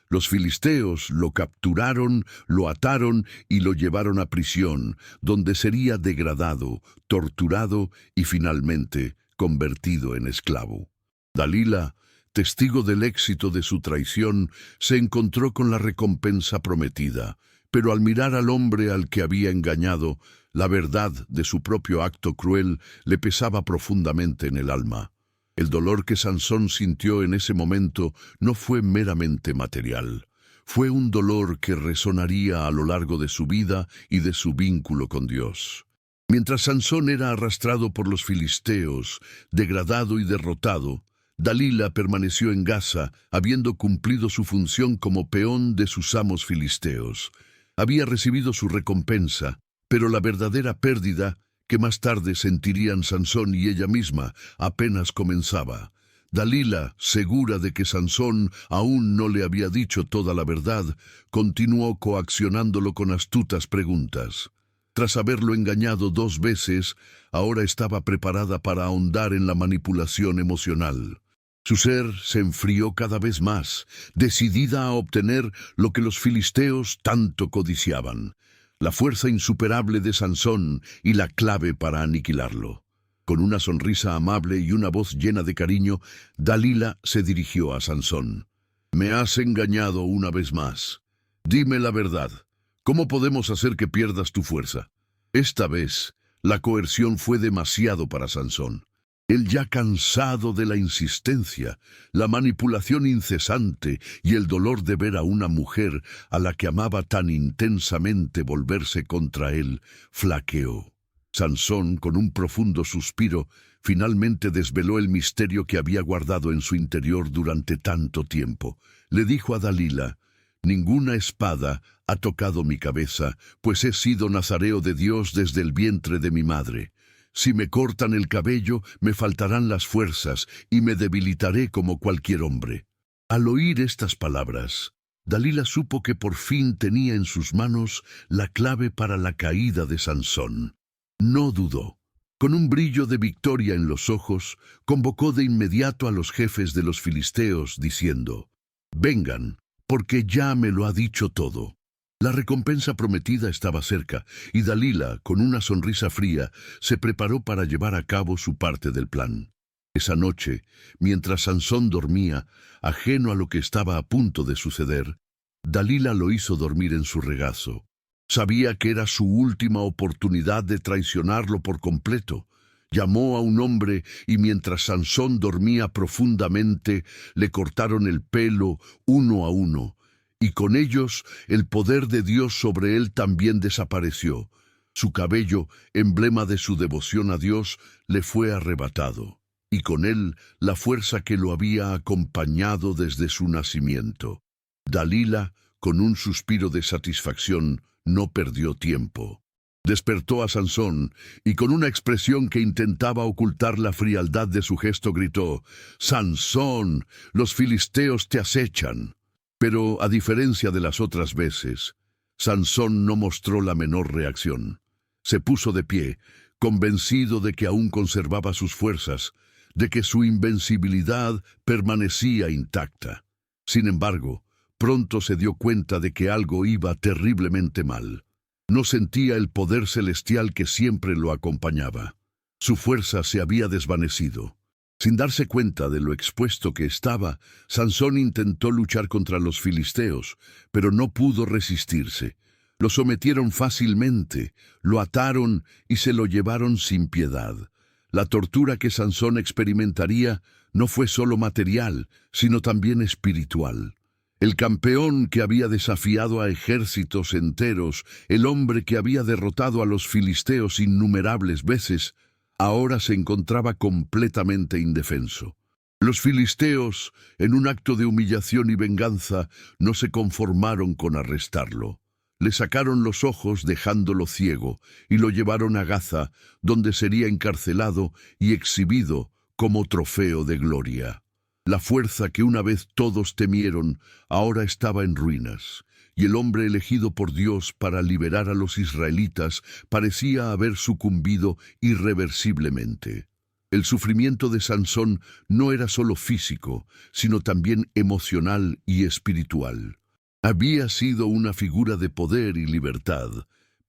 Los filisteos lo capturaron, lo ataron y lo llevaron a prisión, donde sería degradado, torturado y finalmente convertido en esclavo. Dalila, testigo del éxito de su traición, se encontró con la recompensa prometida, pero al mirar al hombre al que había engañado, la verdad de su propio acto cruel le pesaba profundamente en el alma. El dolor que Sansón sintió en ese momento no fue meramente material. Fue un dolor que resonaría a lo largo de su vida y de su vínculo con Dios. Mientras Sansón era arrastrado por los filisteos, degradado y derrotado, Dalila permaneció en Gaza, habiendo cumplido su función como peón de sus amos filisteos. Había recibido su recompensa, pero la verdadera pérdida que más tarde sentirían Sansón y ella misma apenas comenzaba. Dalila, segura de que Sansón aún no le había dicho toda la verdad, continuó coaccionándolo con astutas preguntas. Tras haberlo engañado 2 veces, ahora estaba preparada para ahondar en la manipulación emocional. Su ser se enfrió cada vez más, decidida a obtener lo que los filisteos tanto codiciaban: la fuerza insuperable de Sansón y la clave para aniquilarlo. Con una sonrisa amable y una voz llena de cariño, Dalila se dirigió a Sansón. «Me has engañado una vez más. Dime la verdad. ¿Cómo podemos hacer que pierdas tu fuerza?» Esta vez, la coerción fue demasiado para Sansón. Él, ya cansado de la insistencia, la manipulación incesante y el dolor de ver a una mujer a la que amaba tan intensamente volverse contra él, flaqueó. Sansón, con un profundo suspiro, finalmente desveló el misterio que había guardado en su interior durante tanto tiempo. Le dijo a Dalila: «Ninguna espada ha tocado mi cabeza, pues he sido nazareo de Dios desde el vientre de mi madre. Si me cortan el cabello, me faltarán las fuerzas y me debilitaré como cualquier hombre». Al oír estas palabras, Dalila supo que por fin tenía en sus manos la clave para la caída de Sansón. No dudó. Con un brillo de victoria en los ojos, convocó de inmediato a los jefes de los filisteos, diciendo: «Vengan, porque ya me lo ha dicho todo». La recompensa prometida estaba cerca, y Dalila, con una sonrisa fría, se preparó para llevar a cabo su parte del plan. Esa noche, mientras Sansón dormía, ajeno a lo que estaba a punto de suceder, Dalila lo hizo dormir en su regazo. Sabía que era su última oportunidad de traicionarlo por completo. Llamó a un hombre y mientras Sansón dormía profundamente, le cortaron el pelo uno a uno, y con ellos el poder de Dios sobre él también desapareció. Su cabello, emblema de su devoción a Dios, le fue arrebatado, y con él la fuerza que lo había acompañado desde su nacimiento. Dalila, con un suspiro de satisfacción, no perdió tiempo. Despertó a Sansón y con una expresión que intentaba ocultar la frialdad de su gesto gritó: «Sansón, los filisteos te acechan». Pero, a diferencia de las otras veces, Sansón no mostró la menor reacción. Se puso de pie, convencido de que aún conservaba sus fuerzas, de que su invencibilidad permanecía intacta. Sin embargo, pronto se dio cuenta de que algo iba terriblemente mal. No sentía el poder celestial que siempre lo acompañaba. Su fuerza se había desvanecido. Sin darse cuenta de lo expuesto que estaba, Sansón intentó luchar contra los filisteos, pero no pudo resistirse. Lo sometieron fácilmente, lo ataron y se lo llevaron sin piedad. La tortura que Sansón experimentaría no fue solo material, sino también espiritual. El campeón que había desafiado a ejércitos enteros, el hombre que había derrotado a los filisteos innumerables veces, ahora se encontraba completamente indefenso. Los filisteos, en un acto de humillación y venganza, no se conformaron con arrestarlo. Le sacaron los ojos dejándolo ciego y lo llevaron a Gaza, donde sería encarcelado y exhibido como trofeo de gloria. La fuerza que una vez todos temieron ahora estaba en ruinas, y el hombre elegido por Dios para liberar a los israelitas parecía haber sucumbido irreversiblemente. El sufrimiento de Sansón no era solo físico, sino también emocional y espiritual. Había sido una figura de poder y libertad,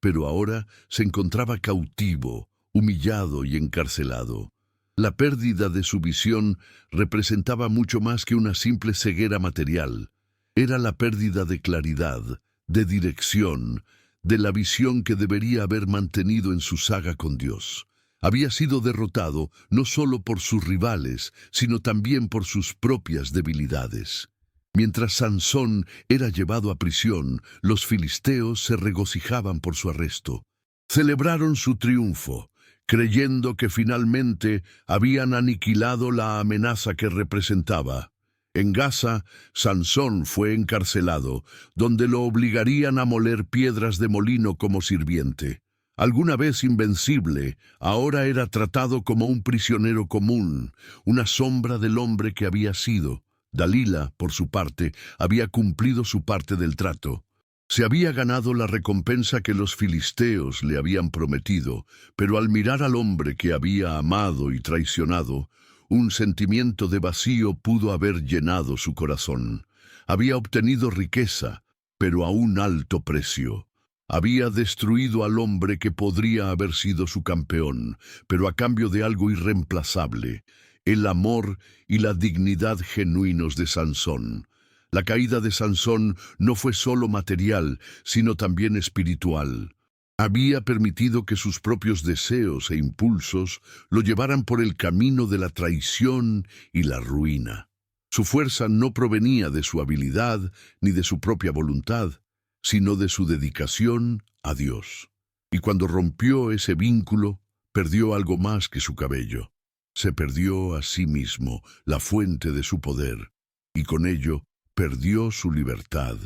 pero ahora se encontraba cautivo, humillado y encarcelado. La pérdida de su visión representaba mucho más que una simple ceguera material. Era la pérdida de claridad, de dirección, de la visión que debería haber mantenido en su saga con Dios. Había sido derrotado no solo por sus rivales, sino también por sus propias debilidades. Mientras Sansón era llevado a prisión, los filisteos se regocijaban por su arresto. Celebraron su triunfo, creyendo que finalmente habían aniquilado la amenaza que representaba. En Gaza, Sansón fue encarcelado, donde lo obligarían a moler piedras de molino como sirviente. Alguna vez invencible, ahora era tratado como un prisionero común, una sombra del hombre que había sido. Dalila, por su parte, había cumplido su parte del trato. Se había ganado la recompensa que los filisteos le habían prometido, pero al mirar al hombre que había amado y traicionado, un sentimiento de vacío pudo haber llenado su corazón. Había obtenido riqueza, pero a un alto precio. Había destruido al hombre que podría haber sido su campeón, pero a cambio de algo irreemplazable, el amor y la dignidad genuinos de Sansón. La caída de Sansón no fue solo material, sino también espiritual. Había permitido que sus propios deseos e impulsos lo llevaran por el camino de la traición y la ruina. Su fuerza no provenía de su habilidad ni de su propia voluntad, sino de su dedicación a Dios. Y cuando rompió ese vínculo, perdió algo más que su cabello. Se perdió a sí mismo, la fuente de su poder, y con ello perdió su libertad.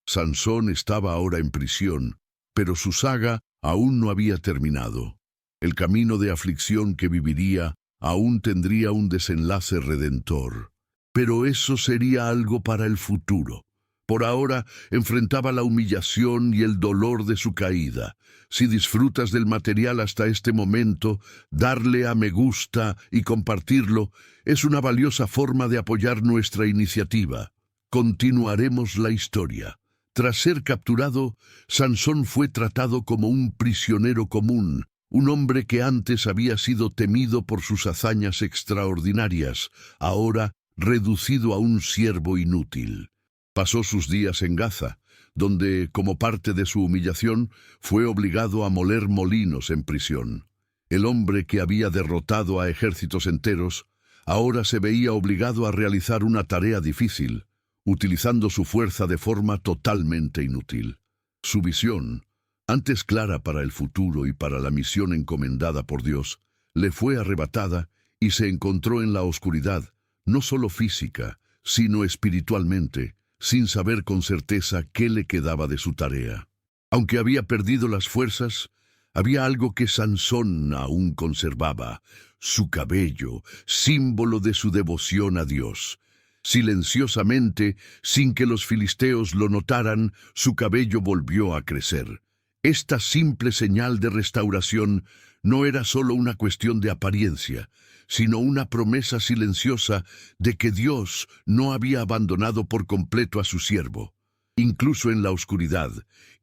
Sansón estaba ahora en prisión, pero su saga aún no había terminado. El camino de aflicción que viviría aún tendría un desenlace redentor. Pero eso sería algo para el futuro. Por ahora enfrentaba la humillación y el dolor de su caída. Si disfrutas del material hasta este momento, darle a me gusta y compartirlo es una valiosa forma de apoyar nuestra iniciativa. Continuaremos la historia. Tras ser capturado, Sansón fue tratado como un prisionero común, un hombre que antes había sido temido por sus hazañas extraordinarias, ahora reducido a un siervo inútil. Pasó sus días en Gaza, donde, como parte de su humillación, fue obligado a moler molinos en prisión. El hombre que había derrotado a ejércitos enteros, ahora se veía obligado a realizar una tarea difícil, utilizando su fuerza de forma totalmente inútil. Su visión, antes clara para el futuro y para la misión encomendada por Dios, le fue arrebatada y se encontró en la oscuridad, no solo física, sino espiritualmente, sin saber con certeza qué le quedaba de su tarea. Aunque había perdido las fuerzas, había algo que Sansón aún conservaba: su cabello, símbolo de su devoción a Dios. Silenciosamente, sin que los filisteos lo notaran, su cabello volvió a crecer. Esta simple señal de restauración no era solo una cuestión de apariencia, sino una promesa silenciosa de que Dios no había abandonado por completo a su siervo. Incluso en la oscuridad,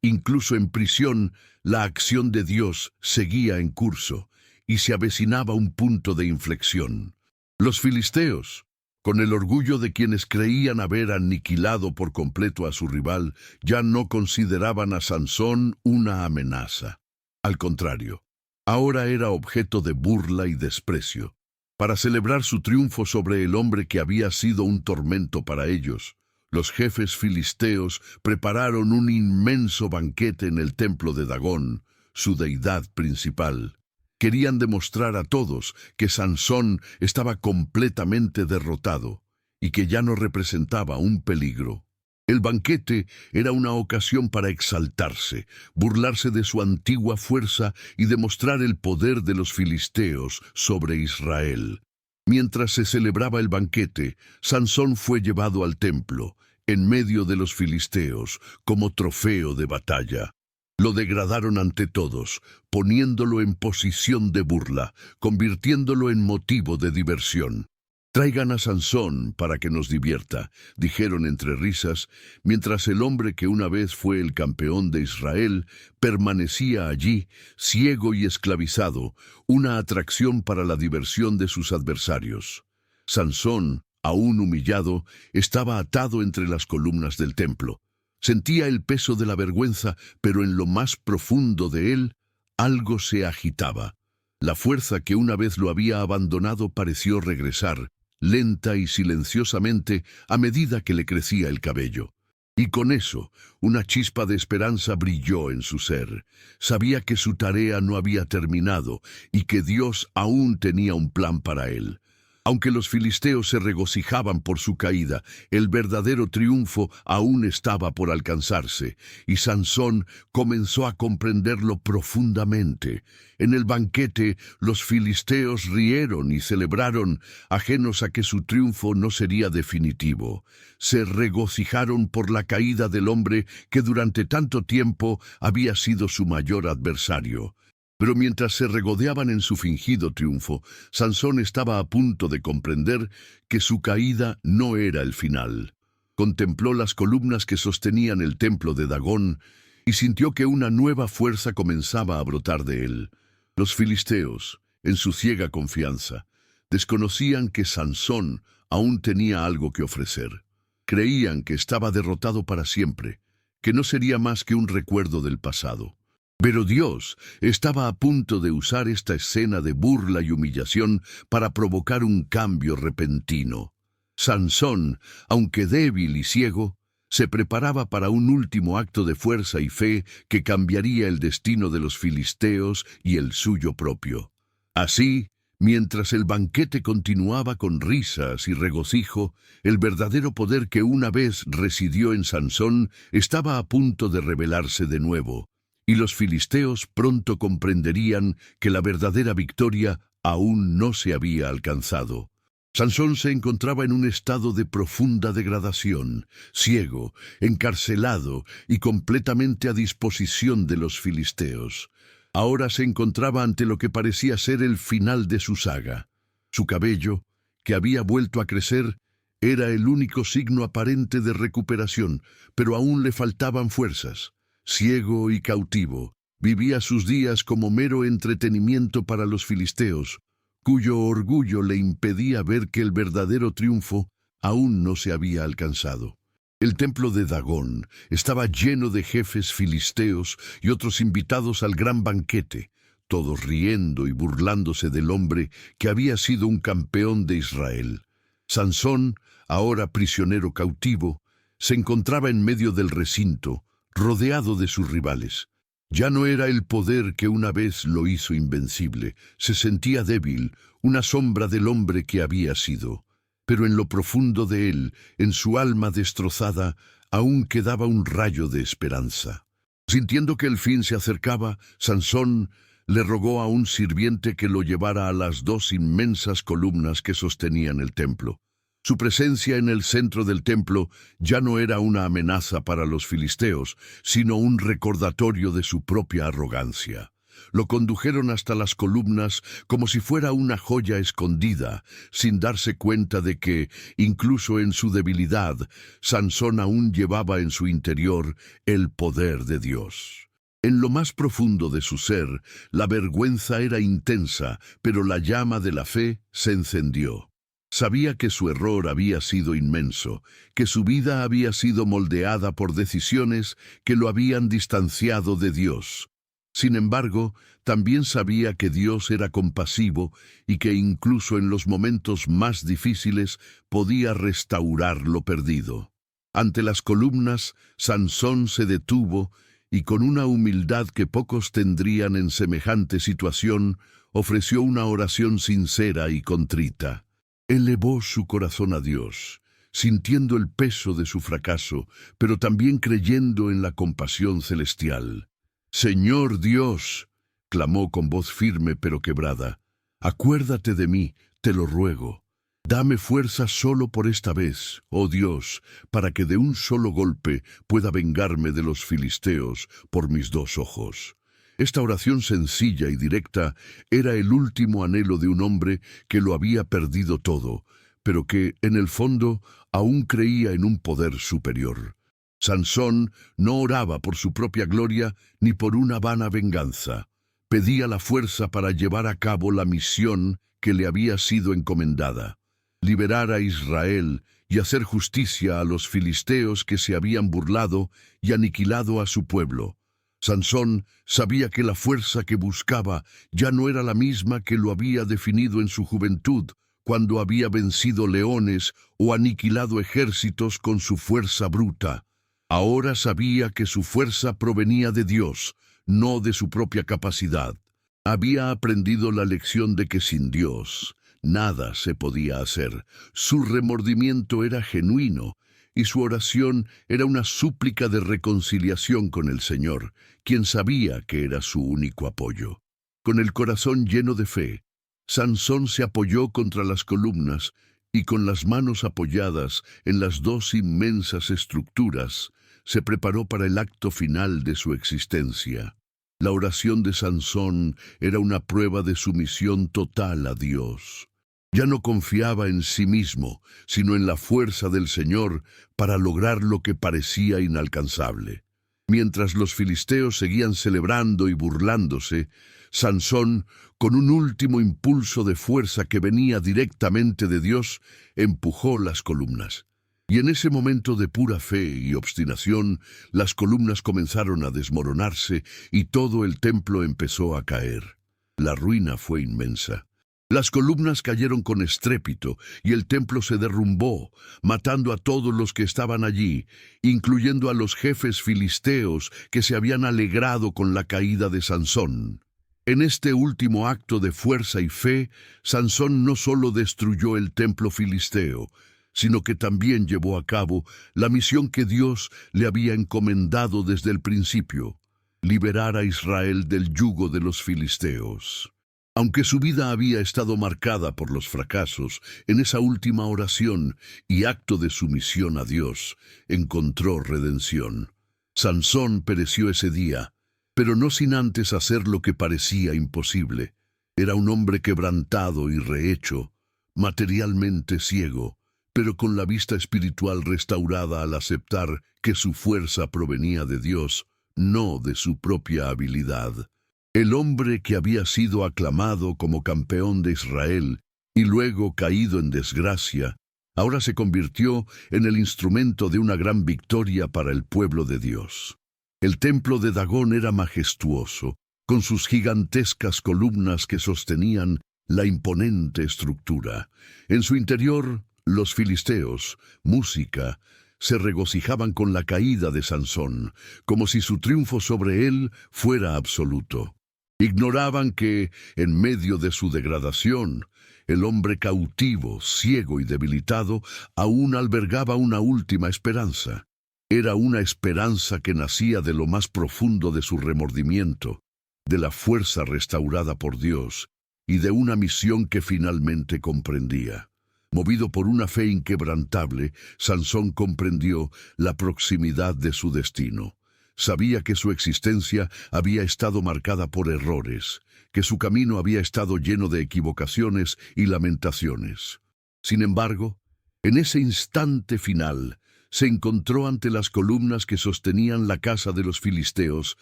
incluso en prisión, la acción de Dios seguía en curso y se avecinaba un punto de inflexión. Los filisteos, con el orgullo de quienes creían haber aniquilado por completo a su rival, ya no consideraban a Sansón una amenaza. Al contrario, ahora era objeto de burla y desprecio. Para celebrar su triunfo sobre el hombre que había sido un tormento para ellos, los jefes filisteos prepararon un inmenso banquete en el templo de Dagón, su deidad principal. Querían demostrar a todos que Sansón estaba completamente derrotado y que ya no representaba un peligro. El banquete era una ocasión para exaltarse, burlarse de su antigua fuerza y demostrar el poder de los filisteos sobre Israel. Mientras se celebraba el banquete, Sansón fue llevado al templo, en medio de los filisteos, como trofeo de batalla. Lo degradaron ante todos, poniéndolo en posición de burla, convirtiéndolo en motivo de diversión. «Traigan a Sansón para que nos divierta», dijeron entre risas, mientras el hombre que una vez fue el campeón de Israel permanecía allí, ciego y esclavizado, una atracción para la diversión de sus adversarios. Sansón, aún humillado, estaba atado entre las columnas del templo. Sentía el peso de la vergüenza, pero en lo más profundo de él, algo se agitaba. La fuerza que una vez lo había abandonado pareció regresar, lenta y silenciosamente, a medida que le crecía el cabello. Y con eso, una chispa de esperanza brilló en su ser. Sabía que su tarea no había terminado y que Dios aún tenía un plan para él. Aunque los filisteos se regocijaban por su caída, el verdadero triunfo aún estaba por alcanzarse, y Sansón comenzó a comprenderlo profundamente. En el banquete, los filisteos rieron y celebraron, ajenos a que su triunfo no sería definitivo. Se regocijaron por la caída del hombre que durante tanto tiempo había sido su mayor adversario. Pero mientras se regodeaban en su fingido triunfo, Sansón estaba a punto de comprender que su caída no era el final. Contempló las columnas que sostenían el templo de Dagón y sintió que una nueva fuerza comenzaba a brotar de él. Los filisteos, en su ciega confianza, desconocían que Sansón aún tenía algo que ofrecer. Creían que estaba derrotado para siempre, que no sería más que un recuerdo del pasado. Pero Dios estaba a punto de usar esta escena de burla y humillación para provocar un cambio repentino. Sansón, aunque débil y ciego, se preparaba para un último acto de fuerza y fe que cambiaría el destino de los filisteos y el suyo propio. Así, mientras el banquete continuaba con risas y regocijo, el verdadero poder que una vez residió en Sansón estaba a punto de revelarse de nuevo. Y los filisteos pronto comprenderían que la verdadera victoria aún no se había alcanzado. Sansón se encontraba en un estado de profunda degradación, ciego, encarcelado y completamente a disposición de los filisteos. Ahora se encontraba ante lo que parecía ser el final de su saga. Su cabello, que había vuelto a crecer, era el único signo aparente de recuperación, pero aún le faltaban fuerzas. Ciego y cautivo, vivía sus días como mero entretenimiento para los filisteos, cuyo orgullo le impedía ver que el verdadero triunfo aún no se había alcanzado. El templo de Dagón estaba lleno de jefes filisteos y otros invitados al gran banquete, todos riendo y burlándose del hombre que había sido un campeón de Israel. Sansón, ahora prisionero cautivo, se encontraba en medio del recinto, rodeado de sus rivales. Ya no era el poder que una vez lo hizo invencible, se sentía débil, una sombra del hombre que había sido. Pero en lo profundo de él, en su alma destrozada, aún quedaba un rayo de esperanza. Sintiendo que el fin se acercaba, Sansón le rogó a un sirviente que lo llevara a las dos inmensas columnas que sostenían el templo. Su presencia en el centro del templo ya no era una amenaza para los filisteos, sino un recordatorio de su propia arrogancia. Lo condujeron hasta las columnas como si fuera una joya escondida, sin darse cuenta de que, incluso en su debilidad, Sansón aún llevaba en su interior el poder de Dios. En lo más profundo de su ser, la vergüenza era intensa, pero la llama de la fe se encendió. Sabía que su error había sido inmenso, que su vida había sido moldeada por decisiones que lo habían distanciado de Dios. Sin embargo, también sabía que Dios era compasivo y que incluso en los momentos más difíciles podía restaurar lo perdido. Ante las columnas, Sansón se detuvo y con una humildad que pocos tendrían en semejante situación, ofreció una oración sincera y contrita. Elevó su corazón a Dios, sintiendo el peso de su fracaso, pero también creyendo en la compasión celestial. «Señor Dios», clamó con voz firme pero quebrada, «acuérdate de mí, te lo ruego. Dame fuerza solo por esta vez, oh Dios, para que de un solo golpe pueda vengarme de los filisteos por mis dos ojos. Esta oración sencilla y directa era el último anhelo de un hombre que lo había perdido todo, pero que, en el fondo, aún creía en un poder superior. Sansón no oraba por su propia gloria ni por una vana venganza. Pedía la fuerza para llevar a cabo la misión que le había sido encomendada: liberar a Israel y hacer justicia a los filisteos que se habían burlado y aniquilado a su pueblo. Sansón sabía que la fuerza que buscaba ya no era la misma que lo había definido en su juventud, cuando había vencido leones o aniquilado ejércitos con su fuerza bruta. Ahora sabía que su fuerza provenía de Dios, no de su propia capacidad. Había aprendido la lección de que sin Dios nada se podía hacer. Su remordimiento era genuino y su oración era una súplica de reconciliación con el Señor, quien sabía que era su único apoyo. Con el corazón lleno de fe, Sansón se apoyó contra las columnas y con las manos apoyadas en las dos inmensas estructuras, se preparó para el acto final de su existencia. La oración de Sansón era una prueba de sumisión total a Dios. Ya no confiaba en sí mismo, sino en la fuerza del Señor para lograr lo que parecía inalcanzable. Mientras los filisteos seguían celebrando y burlándose, Sansón, con un último impulso de fuerza que venía directamente de Dios, empujó las columnas. Y en ese momento de pura fe y obstinación, las columnas comenzaron a desmoronarse y todo el templo empezó a caer. La ruina fue inmensa. Las columnas cayeron con estrépito y el templo se derrumbó, matando a todos los que estaban allí, incluyendo a los jefes filisteos que se habían alegrado con la caída de Sansón. En este último acto de fuerza y fe, Sansón no solo destruyó el templo filisteo, sino que también llevó a cabo la misión que Dios le había encomendado desde el principio: liberar a Israel del yugo de los filisteos. Aunque su vida había estado marcada por los fracasos, en esa última oración y acto de sumisión a Dios, encontró redención. Sansón pereció ese día, pero no sin antes hacer lo que parecía imposible. Era un hombre quebrantado y rehecho, materialmente ciego, pero con la vista espiritual restaurada al aceptar que su fuerza provenía de Dios, no de su propia habilidad. El hombre que había sido aclamado como campeón de Israel y luego caído en desgracia, ahora se convirtió en el instrumento de una gran victoria para el pueblo de Dios. El templo de Dagón era majestuoso, con sus gigantescas columnas que sostenían la imponente estructura. En su interior, los filisteos, música, se regocijaban con la caída de Sansón, como si su triunfo sobre él fuera absoluto. Ignoraban que, en medio de su degradación, el hombre cautivo, ciego y debilitado aún albergaba una última esperanza. Era una esperanza que nacía de lo más profundo de su remordimiento, de la fuerza restaurada por Dios y de una misión que finalmente comprendía. Movido por una fe inquebrantable, Sansón comprendió la proximidad de su destino. Sabía que su existencia había estado marcada por errores, que su camino había estado lleno de equivocaciones y lamentaciones. Sin embargo, en ese instante final, se encontró ante las columnas que sostenían la casa de los filisteos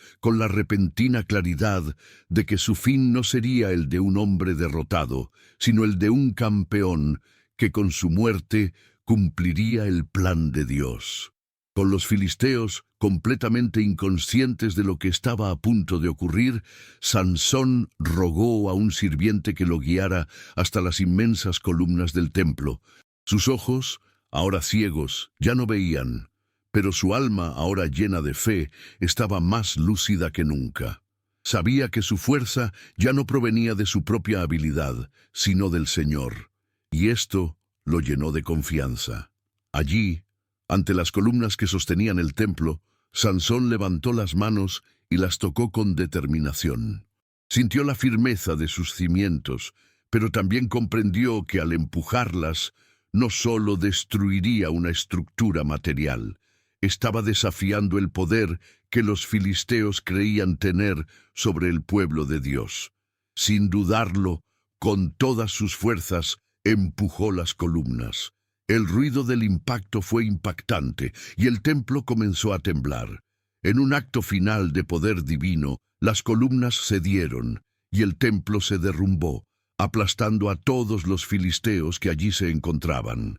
con la repentina claridad de que su fin no sería el de un hombre derrotado, sino el de un campeón que con su muerte cumpliría el plan de Dios. Con los filisteos completamente inconscientes de lo que estaba a punto de ocurrir, Sansón rogó a un sirviente que lo guiara hasta las inmensas columnas del templo. Sus ojos, ahora ciegos, ya no veían, pero su alma, ahora llena de fe, estaba más lúcida que nunca. Sabía que su fuerza ya no provenía de su propia habilidad, sino del Señor. Y esto lo llenó de confianza. Allí, ante las columnas que sostenían el templo, Sansón levantó las manos y las tocó con determinación. Sintió la firmeza de sus cimientos, pero también comprendió que al empujarlas no solo destruiría una estructura material, estaba desafiando el poder que los filisteos creían tener sobre el pueblo de Dios. Sin dudarlo, con todas sus fuerzas, empujó las columnas. El ruido del impacto fue impactante y el templo comenzó a temblar. En un acto final de poder divino, las columnas cedieron y el templo se derrumbó, aplastando a todos los filisteos que allí se encontraban.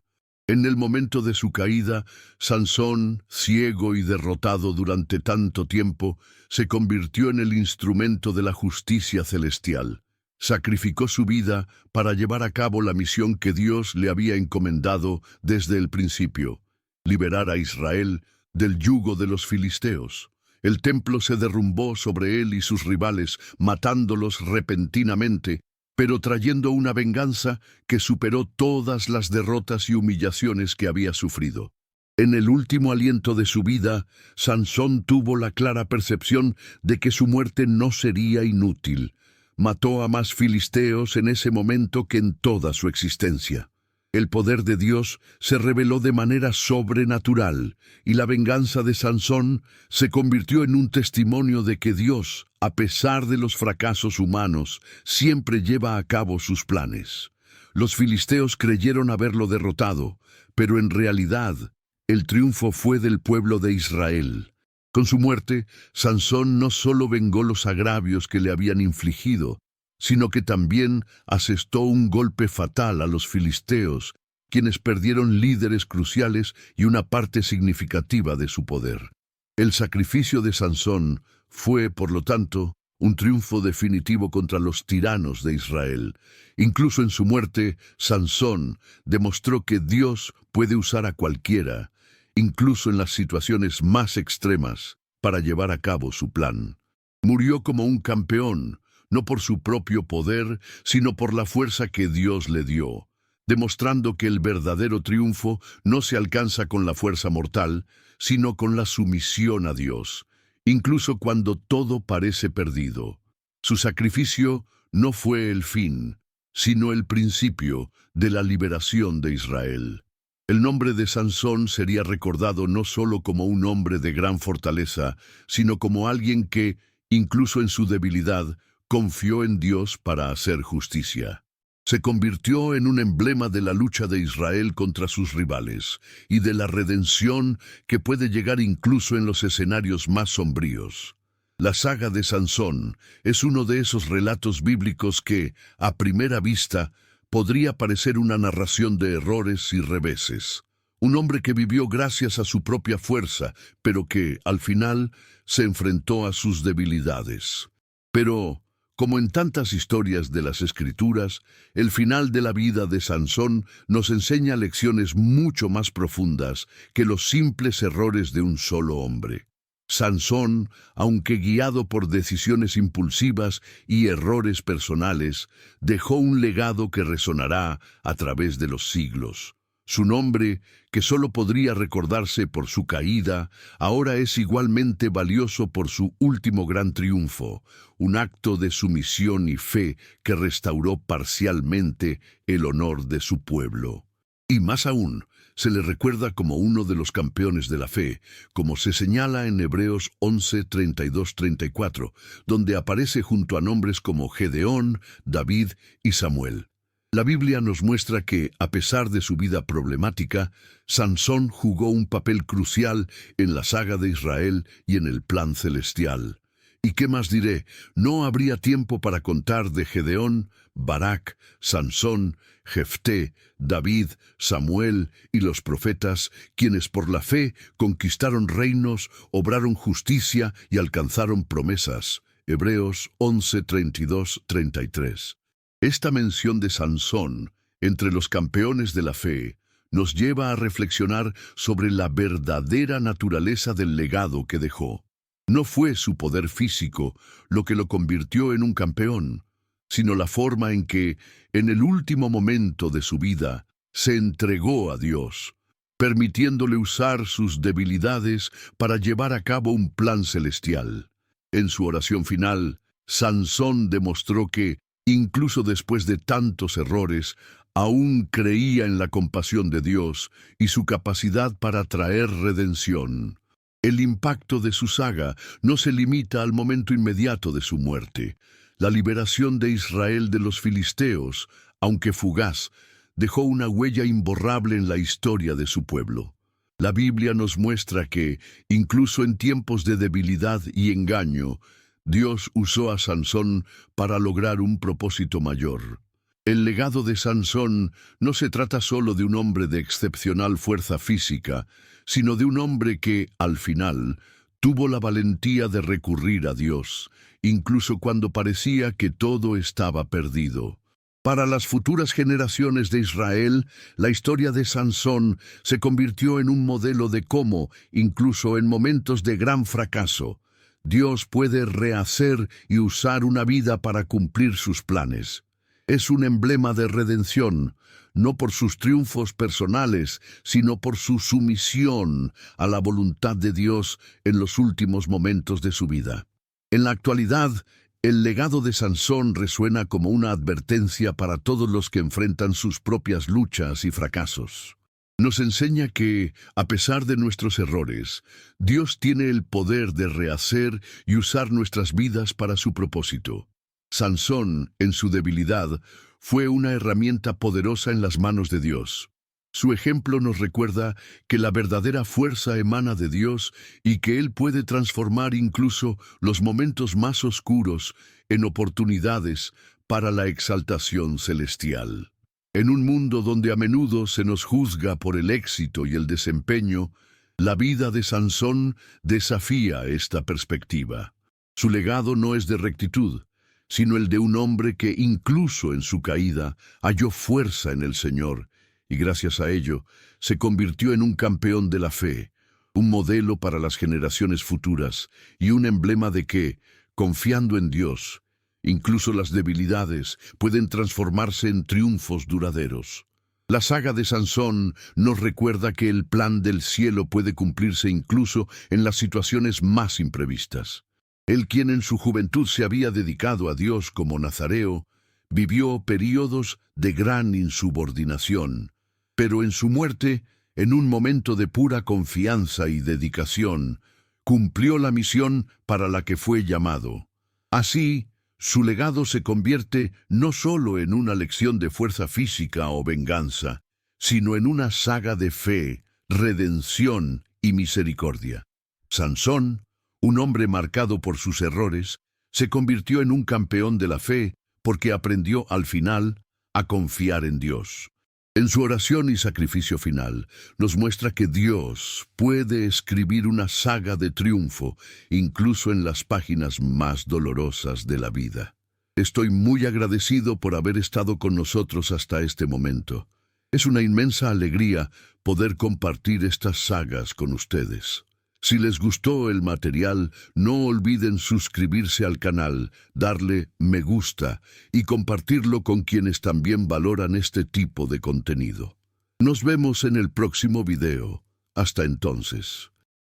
En el momento de su caída, Sansón, ciego y derrotado durante tanto tiempo, se convirtió en el instrumento de la justicia celestial. Sacrificó su vida para llevar a cabo la misión que Dios le había encomendado desde el principio: liberar a Israel del yugo de los filisteos. El templo se derrumbó sobre él y sus rivales, matándolos repentinamente, pero trayendo una venganza que superó todas las derrotas y humillaciones que había sufrido. En el último aliento de su vida, Sansón tuvo la clara percepción de que su muerte no sería inútil. Mató a más filisteos en ese momento que en toda su existencia. El poder de Dios se reveló de manera sobrenatural, y la venganza de Sansón se convirtió en un testimonio de que Dios, a pesar de los fracasos humanos, siempre lleva a cabo sus planes. Los filisteos creyeron haberlo derrotado, pero en realidad el triunfo fue del pueblo de Israel. Con su muerte, Sansón no solo vengó los agravios que le habían infligido, sino que también asestó un golpe fatal a los filisteos, quienes perdieron líderes cruciales y una parte significativa de su poder. El sacrificio de Sansón fue, por lo tanto, un triunfo definitivo contra los tiranos de Israel. Incluso en su muerte, Sansón demostró que Dios puede usar a cualquiera, incluso en las situaciones más extremas, para llevar a cabo su plan. Murió como un campeón, no por su propio poder, sino por la fuerza que Dios le dio, demostrando que el verdadero triunfo no se alcanza con la fuerza mortal, sino con la sumisión a Dios, incluso cuando todo parece perdido. Su sacrificio no fue el fin, sino el principio de la liberación de Israel. El nombre de Sansón sería recordado no solo como un hombre de gran fortaleza, sino como alguien que, incluso en su debilidad, confió en Dios para hacer justicia. Se convirtió en un emblema de la lucha de Israel contra sus rivales y de la redención que puede llegar incluso en los escenarios más sombríos. La saga de Sansón es uno de esos relatos bíblicos que, a primera vista, podría parecer una narración de errores y reveses. Un hombre que vivió gracias a su propia fuerza, pero que, al final, se enfrentó a sus debilidades. Pero, como en tantas historias de las Escrituras, el final de la vida de Sansón nos enseña lecciones mucho más profundas que los simples errores de un solo hombre. Sansón, aunque guiado por decisiones impulsivas y errores personales, dejó un legado que resonará a través de los siglos. Su nombre, que solo podría recordarse por su caída, ahora es igualmente valioso por su último gran triunfo, un acto de sumisión y fe que restauró parcialmente el honor de su pueblo. Y más aún, se le recuerda como uno de los campeones de la fe, como se señala en Hebreos 11, 32-34, donde aparece junto a nombres como Gedeón, David y Samuel. La Biblia nos muestra que, a pesar de su vida problemática, Sansón jugó un papel crucial en la saga de Israel y en el plan celestial. ¿Y qué más diré? No habría tiempo para contar de Gedeón, Barak, Sansón, Jefté, David, Samuel y los profetas, quienes por la fe conquistaron reinos, obraron justicia y alcanzaron promesas. Hebreos 11, 32-33. Esta mención de Sansón, entre los campeones de la fe, nos lleva a reflexionar sobre la verdadera naturaleza del legado que dejó. No fue su poder físico lo que lo convirtió en un campeón, sino la forma en que, en el último momento de su vida, se entregó a Dios, permitiéndole usar sus debilidades para llevar a cabo un plan celestial. En su oración final, Sansón demostró que, Incluso después de tantos errores, aún creía en la compasión de Dios y su capacidad para traer redención. El impacto de su saga no se limita al momento inmediato de su muerte. La liberación de Israel de los filisteos, aunque fugaz, dejó una huella imborrable en la historia de su pueblo. La Biblia nos muestra que, incluso en tiempos de debilidad y engaño, Dios usó a Sansón para lograr un propósito mayor. El legado de Sansón no se trata solo de un hombre de excepcional fuerza física, sino de un hombre que, al final, tuvo la valentía de recurrir a Dios, incluso cuando parecía que todo estaba perdido. Para las futuras generaciones de Israel, la historia de Sansón se convirtió en un modelo de cómo, incluso en momentos de gran fracaso, Dios puede rehacer y usar una vida para cumplir sus planes. Es un emblema de redención, no por sus triunfos personales, sino por su sumisión a la voluntad de Dios en los últimos momentos de su vida. En la actualidad, el legado de Sansón resuena como una advertencia para todos los que enfrentan sus propias luchas y fracasos. Nos enseña que, a pesar de nuestros errores, Dios tiene el poder de rehacer y usar nuestras vidas para su propósito. Sansón, en su debilidad, fue una herramienta poderosa en las manos de Dios. Su ejemplo nos recuerda que la verdadera fuerza emana de Dios y que Él puede transformar incluso los momentos más oscuros en oportunidades para la exaltación celestial. En un mundo donde a menudo se nos juzga por el éxito y el desempeño, la vida de Sansón desafía esta perspectiva. Su legado no es de rectitud, sino el de un hombre que incluso en su caída halló fuerza en el Señor, y gracias a ello se convirtió en un campeón de la fe, un modelo para las generaciones futuras y un emblema de que, confiando en Dios, incluso las debilidades pueden transformarse en triunfos duraderos. La saga de Sansón nos recuerda que el plan del cielo puede cumplirse incluso en las situaciones más imprevistas. Él, quien en su juventud se había dedicado a Dios como nazareo, vivió períodos de gran insubordinación, pero en su muerte, en un momento de pura confianza y dedicación, cumplió la misión para la que fue llamado. Así, su legado se convierte no solo en una lección de fuerza física o venganza, sino en una saga de fe, redención y misericordia. Sansón, un hombre marcado por sus errores, se convirtió en un campeón de la fe porque aprendió al final a confiar en Dios. En su oración y sacrificio final, nos muestra que Dios puede escribir una saga de triunfo, incluso en las páginas más dolorosas de la vida. Estoy muy agradecido por haber estado con nosotros hasta este momento. Es una inmensa alegría poder compartir estas sagas con ustedes. Si les gustó el material, no olviden suscribirse al canal, darle me gusta y compartirlo con quienes también valoran este tipo de contenido. Nos vemos en el próximo video. Hasta entonces.